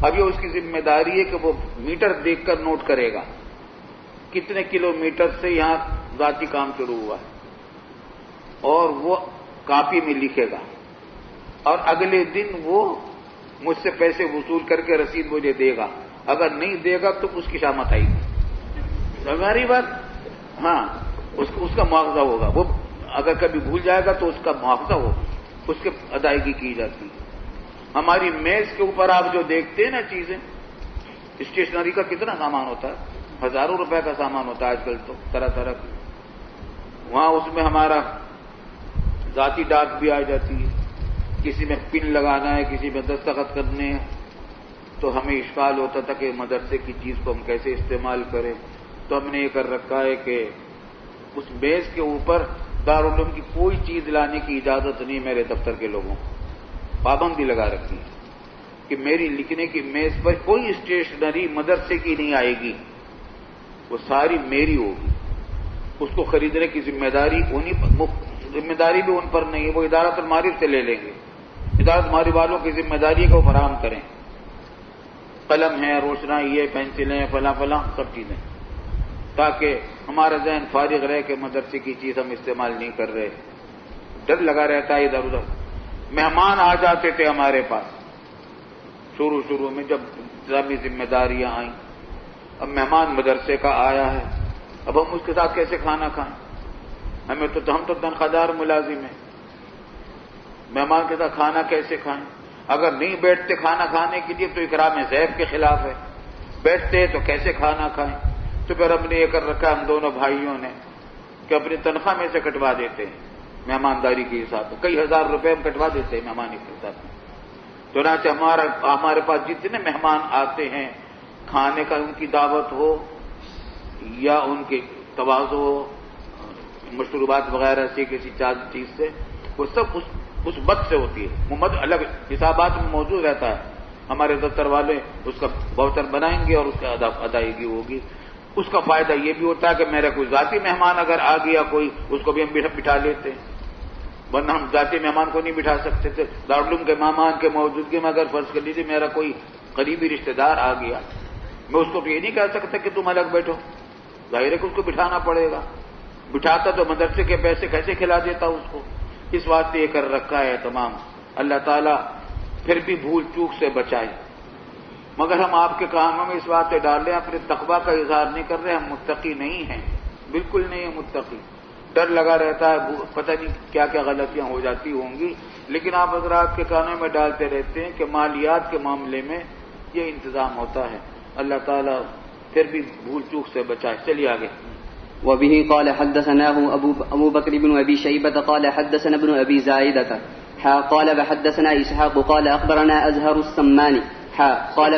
اب یہ اس کی ذمہ داری ہے کہ وہ میٹر دیکھ کر نوٹ کرے گا کتنے کلومیٹر سے یہاں ذاتی کام شروع ہوا ہے، اور وہ کاپی میں لکھے گا، اور اگلے دن وہ مجھ سے پیسے وصول کر کے رسید مجھے دے گا. اگر نہیں دے گا تو اس کی شامت آئے گی. ہماری بات، ہاں اس کا مواخذہ ہوگا. وہ اگر کبھی بھول جائے گا تو اس کا مواخذہ ہوگا، اس کی ادائیگی کی جاتی ہے. ہماری میز کے اوپر آپ جو دیکھتے ہیں نا چیزیں، اسٹیشنری کا کتنا سامان ہوتا ہے، ہزاروں روپے کا سامان ہوتا ہے آج کل تو طرح طرح کی. وہاں اس میں ہمارا ذاتی ڈاک بھی آ جاتی ہے، کسی میں پن لگانا ہے، کسی میں دستخط کرنے ہیں. تو ہمیں اشکال ہوتا تھا کہ مدرسے کی چیز کو ہم کیسے استعمال کریں. تو ہم نے یہ کر رکھا ہے کہ اس میز کے اوپر دارالعلوم کی کوئی چیز لانے کی اجازت نہیں. میرے دفتر کے لوگوں پابندی لگا رکھی ہے کہ میری لکھنے کی میز پر کوئی اسٹیشنری مدرسے کی نہیں آئے گی، وہ ساری میری ہوگی. اس کو خریدنے کی ذمہ داری بھی ان پر نہیں ہے، وہ ادارۃ المعارف سے لے لیں گے. ادارۃ المعارف والوں کی ذمہ داری کو فراہم کریں. قلم ہے، روشنائی ہے، پینسلیں، فلاں فلاں سب چیزیں، تاکہ ہمارا ذہن فارغ رہے کہ مدرسے کی چیز ہم استعمال نہیں کر رہے. ڈر لگا رہتا ہے ادھر ادھر. مہمان آ جاتے تھے ہمارے پاس شروع میں جب انتظامی ذمہ داریاں آئیں. اب مہمان مدرسے کا آیا ہے، اب ہم اس کے ساتھ کیسے کھانا کھائیں؟ ہم تو تنخواہ دار ملازم ہیں، مہمان کے ساتھ کھانا کیسے کھائیں؟ اگر نہیں بیٹھتے کھانا کھانے کے لیے تو اکرام ضیف کے خلاف ہے، بیٹھتے ہیں تو کیسے کھانا کھائیں؟ تو پھر ہم نے یہ کر رکھا ہم دونوں بھائیوں نے کہ اپنی تنخواہ میں سے کٹوا دیتے ہیں مہمانداری کے حساب سے. کئی ہزار روپے ہم کٹوا دیتے ہیں مہمانی کے حساب سے. چنانچہ ہمارے پاس جتنے مہمان آتے ہیں، کھانے کا ان کی دعوت ہو یا ان کے تواضع ہو، مشروبات وغیرہ سے کسی چیز سے، وہ سب اس مد سے ہوتی ہے. وہ مد الگ حسابات میں موجود رہتا ہے. ہمارے دفتر والے اس کا باؤچر بنائیں گے اور اس کا ادائیگی ہوگی. اس کا فائدہ یہ بھی ہوتا ہے کہ میرا کوئی ذاتی مہمان اگر آ گیا کوئی، اس کو بھی ہم بٹھا لیتے ہیں، ورنہ ہم ذاتی مہمان کو نہیں بٹھا سکتے تھے. دارالعلوم کے مہمان کے موجودگی میں اگر فرض کر لیجیے میرا کوئی قریبی رشتہ دار آ گیا، میں اس کو تو یہ نہیں کہہ سکتا کہ تم الگ بیٹھو، ظاہر ہے کہ اس کو بٹھانا پڑے گا. بٹھاتا تو مدرسے کے پیسے کیسے کھلا دیتا اس کو. اس واسطے یہ کر رکھا ہے تمام. اللہ تعالیٰ پھر بھی بھول چوک سے بچائے. مگر ہم آپ کے کاموں میں اس واسطے ڈال رہے ہیں، اپنے تقویٰ کا اظہار نہیں کر رہے. ہم متقی نہیں ہیں، بالکل نہیں ہیں متقی. ڈر لگا رہتا ہے، پتہ نہیں کیا کیا غلطیاں ہو جاتی ہوں گی. لیکن آپ حضرات کے کانوں میں ڈالتے رہتے ہیں کہ مالیات کے معاملے میں یہ انتظام ہوتا ہے. اللہ تعالیٰ پھر بھی بھول چوک سے بچائے. چلیے آگے. وبه قال حدثناه أبو بكر بن أبي شيبة قال حدثنا ابن أبي زائدة قال وحدثنا إسحاق قال أخبرنا أزهر السماني قال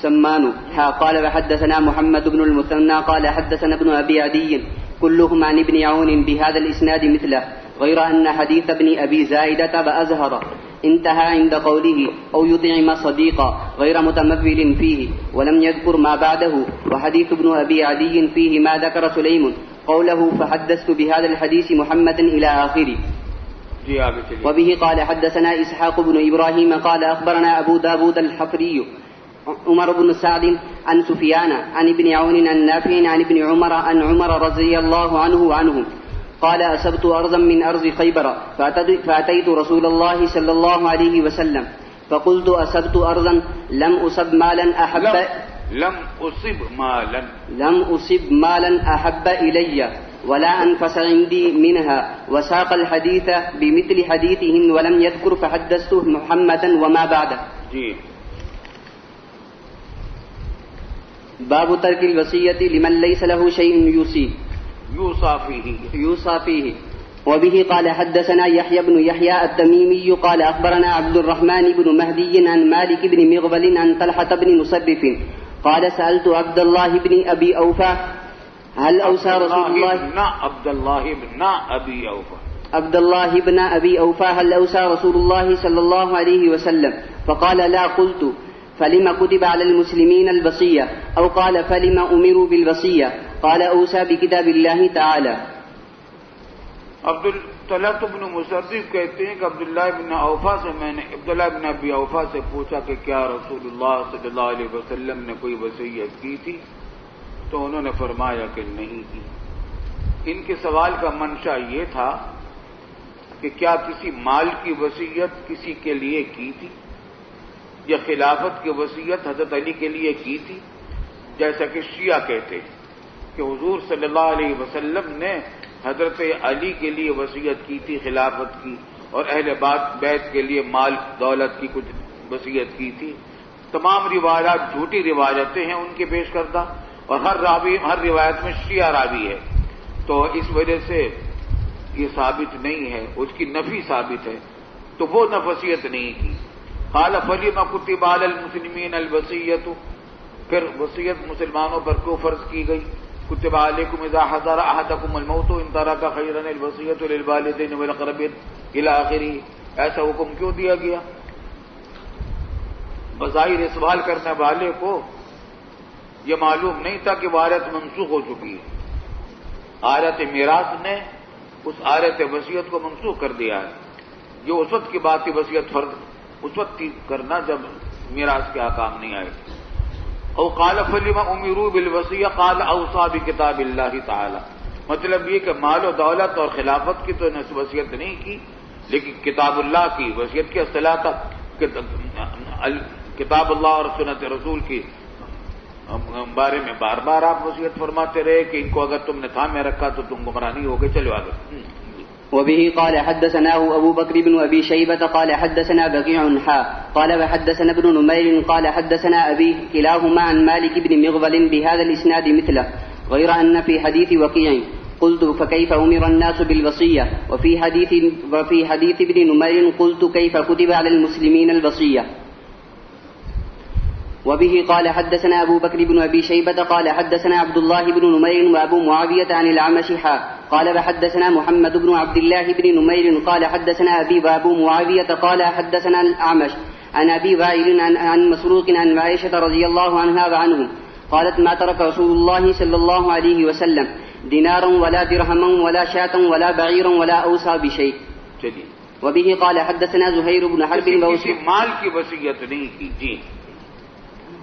سمانو قال وحدثنا محمد بن المثنى قال حدثنا ابن أبي عدي كلهم عن ابن عون بهذا الإسناد مثله غير أن حديث ابن أبي زائدة وأزهر انتهى عند قوله أو يطعم صديقا غير متمثل فيه ولم يذكر ما بعده. وحديث ابن أبي عدي فيه ما ذكر سليم قوله فحدثت بهذا الحديث محمد إلى آخره. وبه قال حدثنا إسحاق بن إبراهيم قال أخبرنا أبو داود الحفري عمر بن سعد عن سفيان عن ابن عون عن نافع عن ابن عمر عن عمر رضي الله عنه قال أصبت أرضا من أرض خيبر فأتيت رسول الله صلى الله عليه وسلم فقلت أصبت أرضا لم أصب مالا أحب إلي ولا أنفس عندي منها وساق الحديث بمثل حديثهم ولم يذكر فحدثت محمدا وما بعده. باب ترك الوصية لمن ليس له شيء يوصى فيه. وبه قال حدثنا يحيى بن يحيى التميمي قال أخبرنا عبد الرحمن بن مهدي عن مالك بن مغول عن طلحة بن مصرف قال سألت عبد الله بن أبي أوفى هل أوصى رسول الله عبد الله بن أبي أوفى هل أوصى رسول الله صلى الله عليه وسلم فقال لا. قلت فلما كتب على المسلمين الوصية أو قال فلما أمروا بالوصية قال أوصى بكتاب الله تعالى. طلحۃ بن مصرف کہتے ہیں کہ عبداللہ بن اوفا سے میں نے عبداللہ بن ابی اوفا سے پوچھا کہ کیا رسول اللہ صلی اللہ علیہ وسلم نے کوئی وصیت کی تھی، تو انہوں نے فرمایا کہ نہیں کی. ان کے سوال کا منشا یہ تھا کہ کیا کسی مال کی وصیت کسی کے لیے کی تھی یا خلافت کی وصیت حضرت علی کے لیے کی تھی، جیسا کہ شیعہ کہتے ہیں کہ حضور صلی اللہ علیہ وسلم نے حضرت علی کے لیے وصیت کی تھی خلافت کی، اور اہل بیت کے لیے مال دولت کی کچھ وصیت کی تھی. تمام روایات جھوٹی روایتیں ہیں ان کے پیش کردہ، اور ہر روایت میں شیعہ راوی ہے، تو اس وجہ سے یہ ثابت نہیں ہے، اس کی نفی ثابت ہے، تو وہ نہ وصیت نہیں کی. قال فلما كتب على المسلمين الوصیۃ، پھر وصیت مسلمانوں پر کیوں فرض کی گئی؟ كتب عليكم اذا حضر احدكم الموت ان ترك خيرا الوصية للوالدين والاقربين الى آخره. ایسا حکم کیوں دیا گیا؟ بظاہر سوال کرنے والے کو یہ معلوم نہیں تھا کہ وہ آیت منسوخ ہو چکی ہے. آیت میراث نے اس آیت وصیت کو منسوخ کر دیا ہے. یہ اس وقت کی بات تھی، وصیت فرض اس وقت کرنا جب میراث کے احکام نہیں آئے. او قال فلما امروا بالوصیہ قال اوصى بکتاب اللہ تعالی. مطلب یہ کہ مال و دولت اور خلافت کی تو وصیت نہیں کی، لیکن کتاب اللہ کی وصیت کی اصطلاح تھا. کتاب اللہ اور سنت رسول کی بارے میں بار بار آپ وصیت فرماتے رہے کہ ان کو اگر تم نے تھامے رکھا تو تم گمراہ نہیں ہوگے. چلو آگے. وبه قال حدثناه أبو بكر بن أبي شيبة قال حدثنا بقيع قال وحدثنا ابن نمير قال حدثنا أبي كلاهما عن مالك بن مغول بهذا الإسناد مثله غير أن في حديث وقيع قلت فكيف أمر الناس بالوصية وفي حديث ابن نمير قلت كيف كتب على المسلمين الوصية. وبه قال حدثنا أبو بكر بن أبي شيبة قال حدثنا عبد الله بن نمير وأبو معاوية عن الأعمش قال وحدثنا محمد بن عبد الله بن نمير قال حدثنا أبي وأبو معاوية قال حدثنا الأعمش عن أبي وائل عن مسروق عن عائشة رضي الله عنها وعنهم قالت ما ترك رسول الله صلى الله عليه وسلم دينارا ولا درهما ولا شاة ولا بعيرا ولا أوصى بشيء. وبه قال حدثنا زهير بن حرب مال کی وصیت نہیں کی. جی.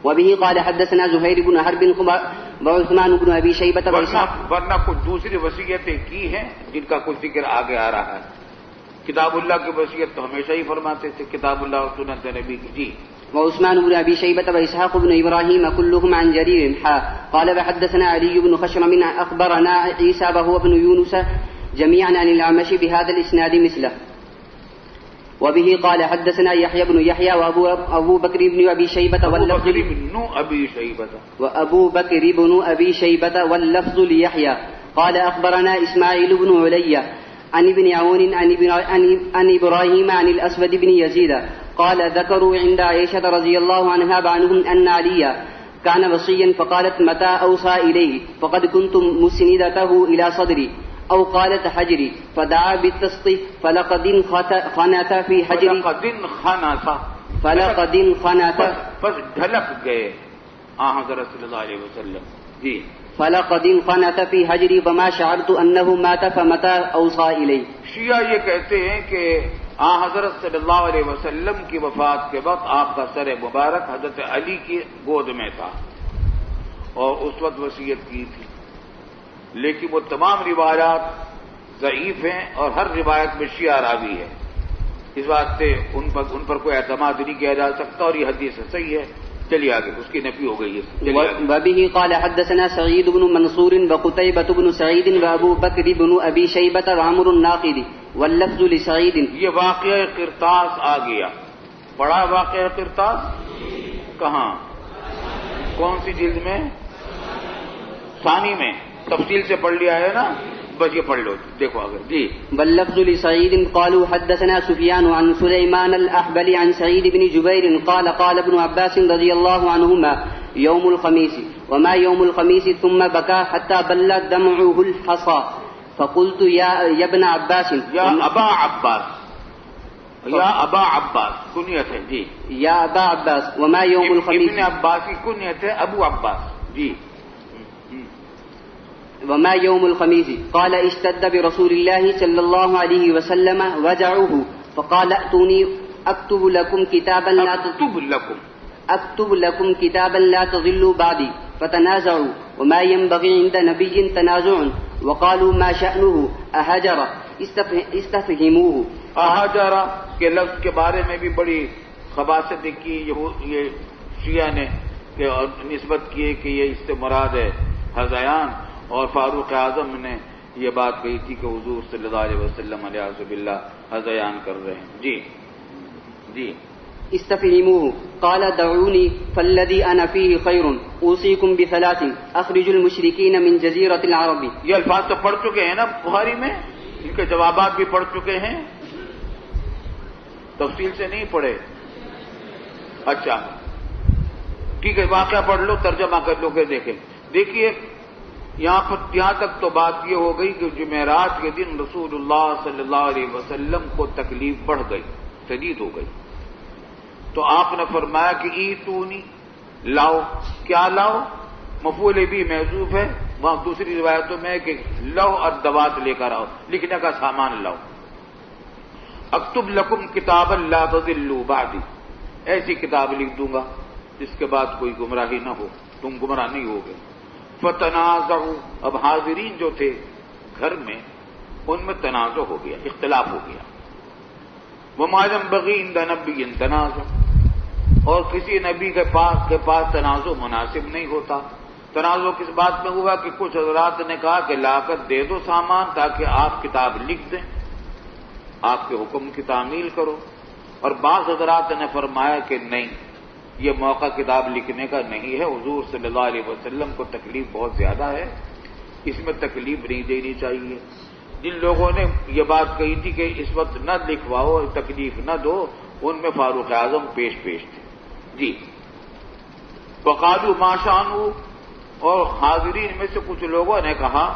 وبه قال حدثنا زهير بن حرب وعثمان بن ابي شيبة ورنہ کچھ دوسری وصیتیں کی ہیں جن کا کچھ ذکر آگے آ رہا ہے. کتاب اللہ کی وصیت تو ہمیشہ ہی فرماتے تھے، کتاب اللہ اور سنت نبی کی. جی. وعثمان بن ابي شيبة واسحاق بن ابراهيم كلهم عن جرير قال وحدثنا علي بن خشرم من اخبرنا عيسى وهو ابن يونس جميعا عن الأعمش بهذا الاسناد مثله. وبه قال حدثنا يحيى بن يحيى وأبو بكر بن أبي شيبة واللفظ ليحيى قال أخبرنا إسماعيل بن علي عن ابن عون عن إبراهيم عن الأسود بن يزيد قال ذكروا عند عائشة رضي الله عنها أن عليا كان وصيا فقالت متى أوصى إليه فقد كنت مسندته إلى صدري أو قالت حجري فدعا بالتسط فلقد خنث في حجري بس ڈھلک گئے حضرت صلی اللہ علیہ وسلم. جی فلقد انخنث في حجري وما شعرت أنه مات فمتى أوصى إليه. شیعہ یہ کہتے ہیں کہ حضرت صلی اللہ علیہ وسلم کی وفات کے وقت آپ کا سر مبارک حضرت علی کی گود میں تھا اور اس وقت وصیت کی تھی، لیکن وہ تمام روایات ضعیف ہیں اور ہر روایت میں شیعہ راوی ہے، اس واسطے ان پر کوئی اعتماد نہیں کیا جا سکتا اور یہ حدیث صحیح ہے. چلیے آگے، اس کی نفی ہو گئی ہے. وبه قال حدثنا سعيد بن منصور وقتيبة بن سعيد وأبو بكر بن أبي شيبة وعمر الناقد واللفظ لسعيد. یہ واقعہ قرطاس آ گیا، بڑا واقعہ قرطاس کہاں، کون سی جلد میں؟ ثانی میں. تفصیل سے پڑھ لیا ہے نا، بس یہ پڑھ لو، دیکھو آگے. جی واللفظ لسعيد قالوا حدثنا سفيان عن سليمان الأحبل عن سعيد بن جبير قال قال ابن عباس رضي الله عنهما يوم الخميس وما يوم الخميس ثم بكى حتى بل دمعه الحصى فقلت يا ابن عباس یا ابا عباس، یا ابا عباس کنیت ہے. جی یا ابا عباس وما يوم الخميس، ابن عباس کی کنیت ہے ابو عباس. جی وما يوم الخميس قال اشتد برسول الله صلى الله عليه وسلم وجعه فقال ائتوني اكتب لكم كتابا لا تضلوا بعدي فتنازعوا وما ينبغي عند نبي تنازع وقالوا ما شأنه أهجر استفهموه. اہجر کے لفظ کے بارے میں بھی بڑی خباثت کی یہ شیعہ نے کہ نسبت کی کہ یہ اس سے مراد ہے ہذیان، اور فاروق اعظم نے یہ بات کہی تھی کہ حضور صلی اللہ علیہ وسلم علیہ باللہ ہذیان کر رہے ہیں. جی جی استفهموه قال دعوني فالذي أنا فيه خير أوصيكم بثلاث أخرجوا المشركين من جزيرة العرب. یہ الفاظ تو پڑھ چکے ہیں نا بخاری میں، ان کے جوابات بھی پڑھ چکے ہیں، تفصیل سے نہیں پڑھے. اچھا ٹھیک ہے، واقعہ پڑھ لو، ترجمہ کر لو کہ دیکھیں. دیکھیے یہاں تک تو بات یہ ہو گئی کہ جمعرات کے دن رسول اللہ صلی اللہ علیہ وسلم کو تکلیف بڑھ گئی، شدید ہو گئی، تو آپ نے فرمایا کہ ایتونی، لاؤ. کیا لاؤ؟ مفعول بھی محذوف ہے، وہاں دوسری روایتوں میں کہ لو اور دوات لے کر آؤ، لکھنے کا سامان لاؤ. اکتب لکم کتابا لا تضلوا بعدی، ایسی کتاب لکھ دوں گا جس کے بعد کوئی گمراہی نہ ہو، تم گمراہ نہیں ہوگے. فتنازعوا، اب حاضرین جو تھے گھر میں ان میں تنازع ہو گیا، اختلاف ہو گیا. وما ينبغي عند نبي تنازع، اور کسی نبی کے پاس تنازع مناسب نہیں ہوتا. تنازع کس بات میں ہوا کہ کچھ حضرات نے کہا کہ لا کر دے دو سامان تاکہ آپ کتاب لکھ دیں، آپ کے حکم کی تعمیل کرو، اور بعض حضرات نے فرمایا کہ نہیں، یہ موقع کتاب لکھنے کا نہیں ہے، حضور صلی اللہ علیہ وسلم کو تکلیف بہت زیادہ ہے، اس میں تکلیف نہیں دینی چاہیے. جن لوگوں نے یہ بات کہی تھی کہ اس وقت نہ لکھواؤ، تکلیف نہ دو، ان میں فاروق اعظم پیش تھے. جی وقالوا ما شانو، اور حاضرین میں سے کچھ لوگوں نے کہا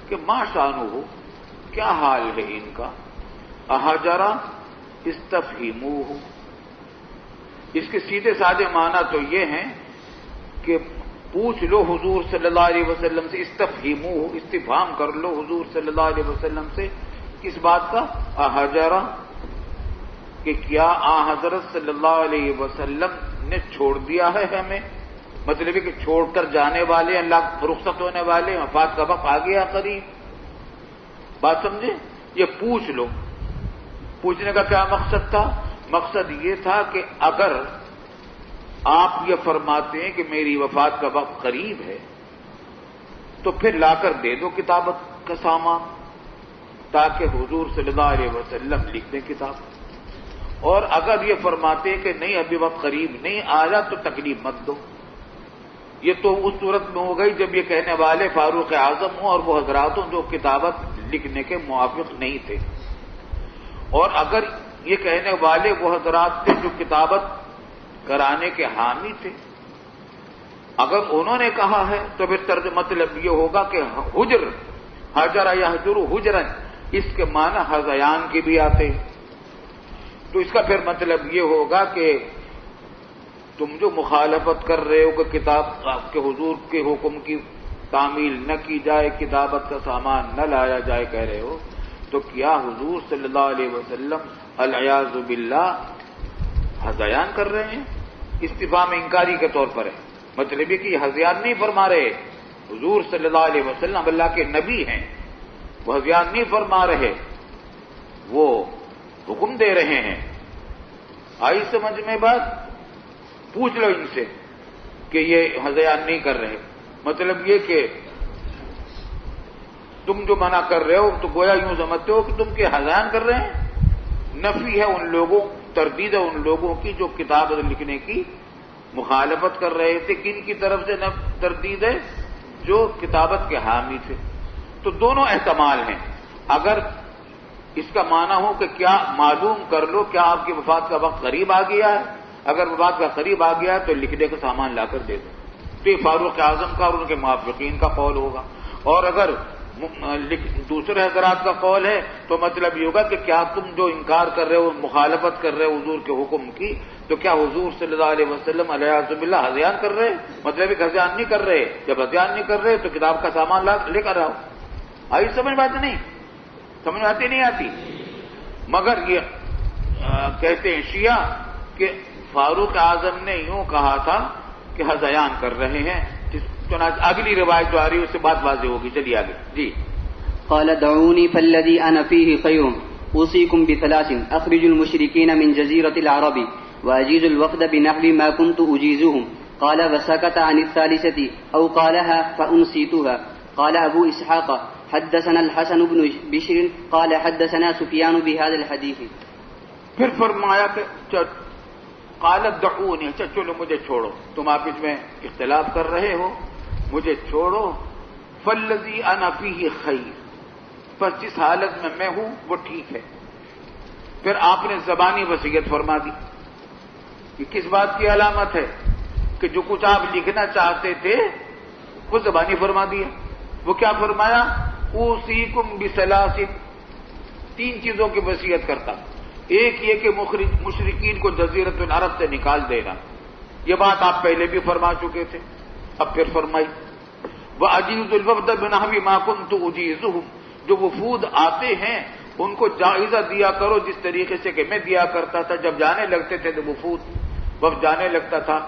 کہ ما شانو، کیا حال ہے ان کا. اہجرا استفہموہ، اس کے سیدھے سادے معنی تو یہ ہیں کہ پوچھ لو حضور صلی اللہ علیہ وسلم سے. استفہموہ، استفہام کر لو حضور صلی اللہ علیہ وسلم سے. کس بات کا؟ اہجرا، کہ کیا حضرت صلی اللہ علیہ وسلم نے چھوڑ دیا ہے ہمیں، مطلب ہے کہ چھوڑ کر جانے والے، اللہ رخصت ہونے والے، وفات کا وقت آ گیا قریب. بات سمجھے؟ یہ پوچھ لو. پوچھنے کا کیا مقصد تھا؟ مقصد یہ تھا کہ اگر آپ یہ فرماتے ہیں کہ میری وفات کا وقت قریب ہے تو پھر لا کر دے دو کتابت کا سامان تاکہ حضور صلی اللہ علیہ وسلم لکھ دیں کتاب. اور اگر یہ فرماتے کہ نہیں ابھی وقت قریب نہیں آیا تو تکلیف مت دو. یہ تو اس صورت میں ہو گئی جب یہ کہنے والے فاروق اعظم ہوں اور وہ حضرات ہوں جو کتابت لکھنے کے موافق نہیں تھے. اور اگر یہ کہنے والے وہ حضرات تھے جو کتابت کرانے کے حامی تھے، اگر انہوں نے کہا ہے تو پھر مطلب یہ ہوگا کہ حجر یحجر حجرا، اس کے معنی ہذیان کے بھی آتے ہیں. تو اس کا پھر مطلب یہ ہوگا کہ تم جو مخالفت کر رہے ہو کہ کتاب کے حضور کے حکم کی تعمیل نہ کی جائے، کتابت کا سامان نہ لایا جائے کہہ رہے ہو، تو کیا حضور صلی اللہ علیہ وسلم العیاذ باللہ ہذیان کر رہے ہیں؟ استفہام انکاری کے طور پر ہے. مطلب یہ کہ یہ ہذیان نہیں فرما رہے. حضور صلی اللہ علیہ وسلم اللہ کے نبی ہیں، وہ ہذیان نہیں فرما رہے، وہ حکم دے رہے ہیں. آئی سمجھ میں بات؟ پوچھ لو ان سے کہ یہ ہذیان نہیں کر رہے. مطلب یہ کہ تم جو منع کر رہے ہو تو گویا یوں سمجھتے ہو کہ تم کے ہذیان کر رہے ہیں. نفی ہے ان لوگوں، تردید ہے ان لوگوں کی جو کتاب لکھنے کی مخالفت کر رہے تھے. کن کی طرف سے تردید ہے؟ جو کتابت کے حامی تھے. تو دونوں احتمال ہیں. اگر اس کا معنی ہو کہ کیا معلوم کر لو کیا آپ کی وفات کا وقت قریب آ گیا ہے، اگر وفات کا قریب آ گیا ہے تو لکھنے کا سامان لا کر دے دو. تو یہ فاروق اعظم کا اور ان کے موافقین کا قول ہوگا. اور اگر دوسرے حضرات کا قول ہے تو مطلب یہ ہوگا کہ کیا تم جو انکار کر رہے ہو، مخالفت کر رہے ہو حضور کے حکم کی، تو کیا حضور صلی اللہ علیہ وسلم علیہ باللہ ہذیان کر رہے؟ مطلب ایک ہذیان نہیں کر رہے. جب ہذیان نہیں کر رہے تو کتاب کا سامان لے کر آؤ. آئی سمجھ بات نہیں؟ سمجھ آتی نہیں آتی؟ مگر یہ کہتے ہیں شیعہ کہ فاروق اعظم نے یوں کہا تھا کہ ہذیان کر رہے ہیں. چنانچہ اگلی روایت جو آ رہی ہے اس سے بات واضح ہوگی. چلیے آگے. جی. قال دعوني فالذي أنا فيه خير أوصيكم بثلاث أخرج المشركين من جزيرة العرب وأجيز الوفد بنحو ما كنت أجيزهم. قال وسكت عن الثالثة أو قالها فأنسيتها. قال أبو إسحاق حدثنا الحسن بن بشر قال حدثنا سفيان بهذا الحديث. پھر فرمایا کہ قالت دعونی، چلو مجھے چھوڑو، تم آپس میں اختلاف کر رہے ہو، مجھے چھوڑو. فالذی انا فیہ خیر، بس جس حالت میں ہوں وہ ٹھیک ہے. پھر آپ نے زبانی وصیت فرما دی. یہ کس بات کی علامت ہے؟ کہ جو کچھ آپ لکھنا چاہتے تھے وہ زبانی فرما دیا. وہ کیا فرمایا؟ اوصیکم بثلاث، تین چیزوں کی وصیت کرتا. ایک یہ کہ مشرکین کو جزیرۃ العرب سے نکال دینا. یہ بات آپ پہلے بھی فرما چکے تھے، اب پھر فرمائی. وَأَجِيزُ الْوَفْدَ بِنَحْوِ مَا كُنْتُ أُجِيزُهُمْ، جو وفود آتے ہیں ان کو جائزہ دیا کرو جس طریقے سے کہ میں دیا کرتا تھا. جب جانے لگتے تھے تو وفد جانے لگتا تھا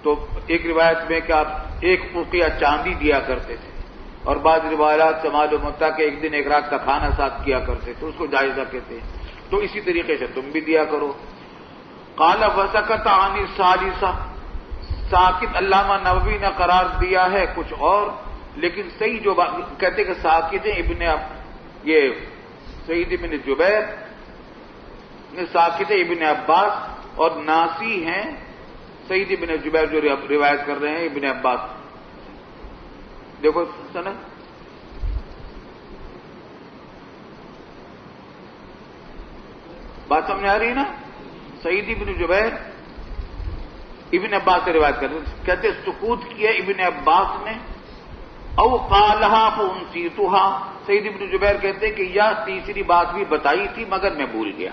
تو ایک روایت میں کہ آپ ایک اوقیہ چاندی دیا کرتے تھے، اور بعض روایات سے معلوم ہوتا کہ ایک دن ایک رات کا کھانا ساتھ کیا کرتے تھے، اس کو جائزہ کہتے ہیں. تو اسی طریقے سے تم بھی دیا کرو. قال وسکت عن الثالثہ، ساکت علامہ نووی نے قرار دیا ہے کچھ اور، لیکن صحیح جو کہتے کہ ساکت یہ سعید ابن جبیر، ساکت ابن عباس، اور ناسی ہیں سعید ابن جبیر جو روایت کر رہے ہیں ابن عباس. دیکھو سند، بات سمجھ آ رہی ہے نا؟ سعید ابن جبیر ابن عباس سے روایت کرتے کہتے سکوت کیا ابن عباس نے، او قالہا فانسیتھا. سعید ابن جبیر کہتے کہ یا تیسری بات بھی بتائی تھی مگر میں بھول گیا.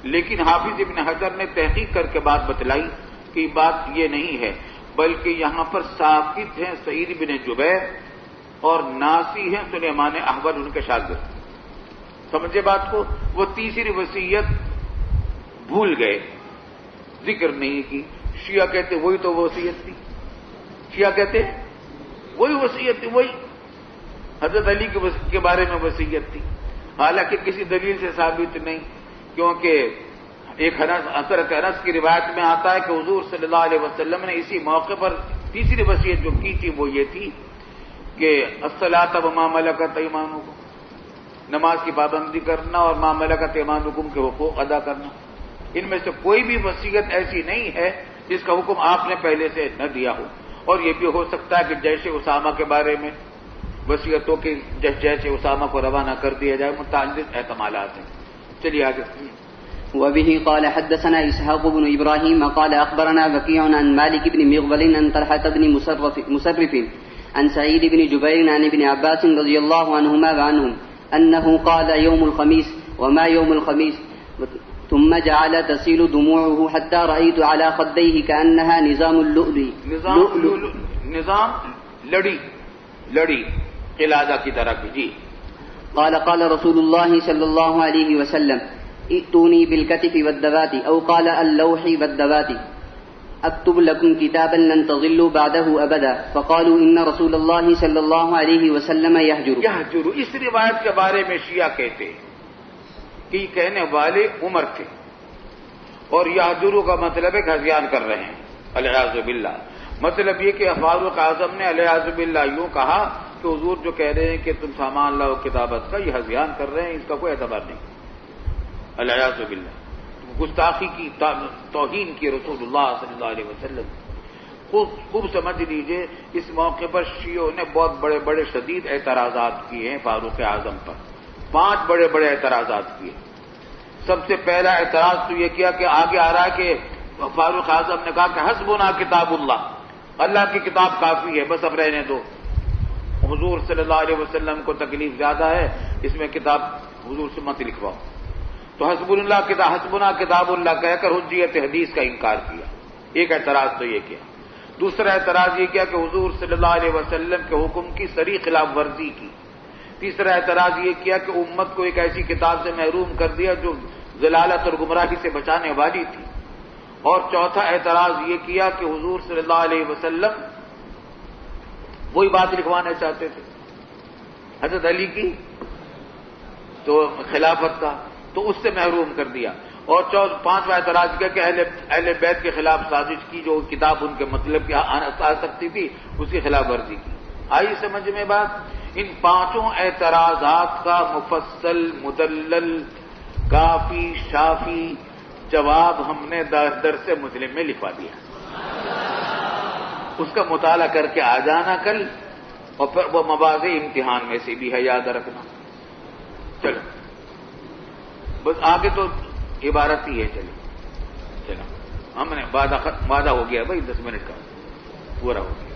لیکن حافظ ابن حجر نے تحقیق کر کے بات بتلائی کہ بات یہ نہیں ہے، بلکہ یہاں پر ساکت ہیں سعید ابن جبیر اور ناسی ہیں سلیمان احول ان کے شاگرد. سمجھے بات کو؟ وہ تیسری وصیت بھول گئے، ذکر نہیں کی. شیعہ کہتے وہی تو وصیت تھی، شیعہ کہتے وہی وصیت تھی، وہی حضرت علی کے بارے میں وصیت تھی، حالانکہ کسی دلیل سے ثابت نہیں. کیونکہ ایک حضرت انس کی روایت میں آتا ہے کہ حضور صلی اللہ علیہ وسلم نے اسی موقع پر تیسری وصیت جو کی تھی وہ یہ تھی کہ الصلاۃ وما ملکت ایمانکم، نماز کی پابندی کرنا اور ما ملکت ایمانکم کے حقوق ادا کرنا. ان میں سے کوئی بھی وصیت ایسی نہیں ہے جس کا حکم آپ نے پہلے سے نہ دیا ہو. اور یہ بھی ہو سکتا ہے کہ جیش اسامہ کے بارے میں وصیتوں کے جیش اسامہ کو روانہ کر دیا جائے، متعدد احتمالات ہیں. چلیے آگے. وبه قال حدثنا إسحاق بن إبراهيم قال أخبرنا وكيع عن مالك بن مغول عن طلحة بن مسرف عن سعيد بن جبير عن ابن عباس رضي الله عنهما وعنهم أنه قال يوم الخميس وما يوم الخميس ثم جعل تسيل دموعه حتى رأيت على خديه كأنها نظام اللؤلؤ. نظام لڑی قلادہ کی طرح کی. جی. قال رسول الله صلى الله عليه وسلم ائتوني بالكتف والدوات أو قال اللوح والدوات اكتب لكم كتابا لن تضلوا بعده أبدا. فقالوا إن رسول الله صلى الله عليه وسلم يهجر. اس روایت کے بارے میں شیعہ کہتے کہ کہنے والے عمر تھے اور یہجرو کا مطلب ہے کہ ہذیان کر رہے ہیں الیاذ باللہ. مطلب یہ کہ فاروق اعظم نے الیاذ باللہ یوں کہا کہ حضور جو کہہ رہے ہیں کہ تم سامان لاؤ کتابت کا، یہ ہذیان کر رہے ہیں، اس کا کوئی اعتبار نہیں. الیاذ باللہ گستاخی کی، توہین کی رسول اللہ صلی اللہ علیہ وسلم. خوب سمجھ لیجئے اس موقع پر شیعوں نے بہت بڑے بڑے شدید اعتراضات کیے ہیں فاروق اعظم پر. 5 بڑے بڑے اعتراضات کیے. سب سے پہلا اعتراض تو یہ کیا کہ آگے آ رہا ہے کہ فاروق اعظم نے کہا کہ حسبنا کتاب اللہ کی کتاب کافی ہے، بس اب رہنے دو. حضور صلی اللہ علیہ وسلم کو تکلیف زیادہ ہے، اس میں کتاب حضور سے مت لکھواؤ. تو حسبنا کتاب اللہ کہہ کر حجیت حدیث کا انکار کیا. ایک اعتراض تو یہ کیا. دوسرا اعتراض یہ کیا کہ حضور صلی اللہ علیہ وسلم کے حکم کی صریح خلاف ورزی کی. تیسرا اعتراض یہ کیا کہ امت کو ایک ایسی کتاب سے محروم کر دیا جو ضلالت اور گمراہی سے بچانے والی تھی. اور چوتھا اعتراض یہ کیا کہ حضور صلی اللہ علیہ وسلم وہی بات لکھوانا چاہتے تھے حضرت علی کی تو خلافت کا، تو اس سے محروم کر دیا. اور پانچواں اعتراض کیا کہ اہل بیت کے خلاف سازش کی، جو کتاب ان کے مطلب کی آ سکتی تھی اس کی خلاف ورزی کی. آئی سمجھ میں بات؟ ان 5 اعتراضات کا مفصل مدلل کافی شافی جواب ہم نے درس مسلم میں لکھوا دیا. اس کا مطالعہ کر کے آ جانا کل، اور پھر وہ مواضع امتحان میں سے بھی ہے، یاد رکھنا. چلو بس آگے تو عبارت ہی ہے. چلو ہم نے وعدہ ہو گیا بھائی، 10 منٹ کا پورا ہو گیا.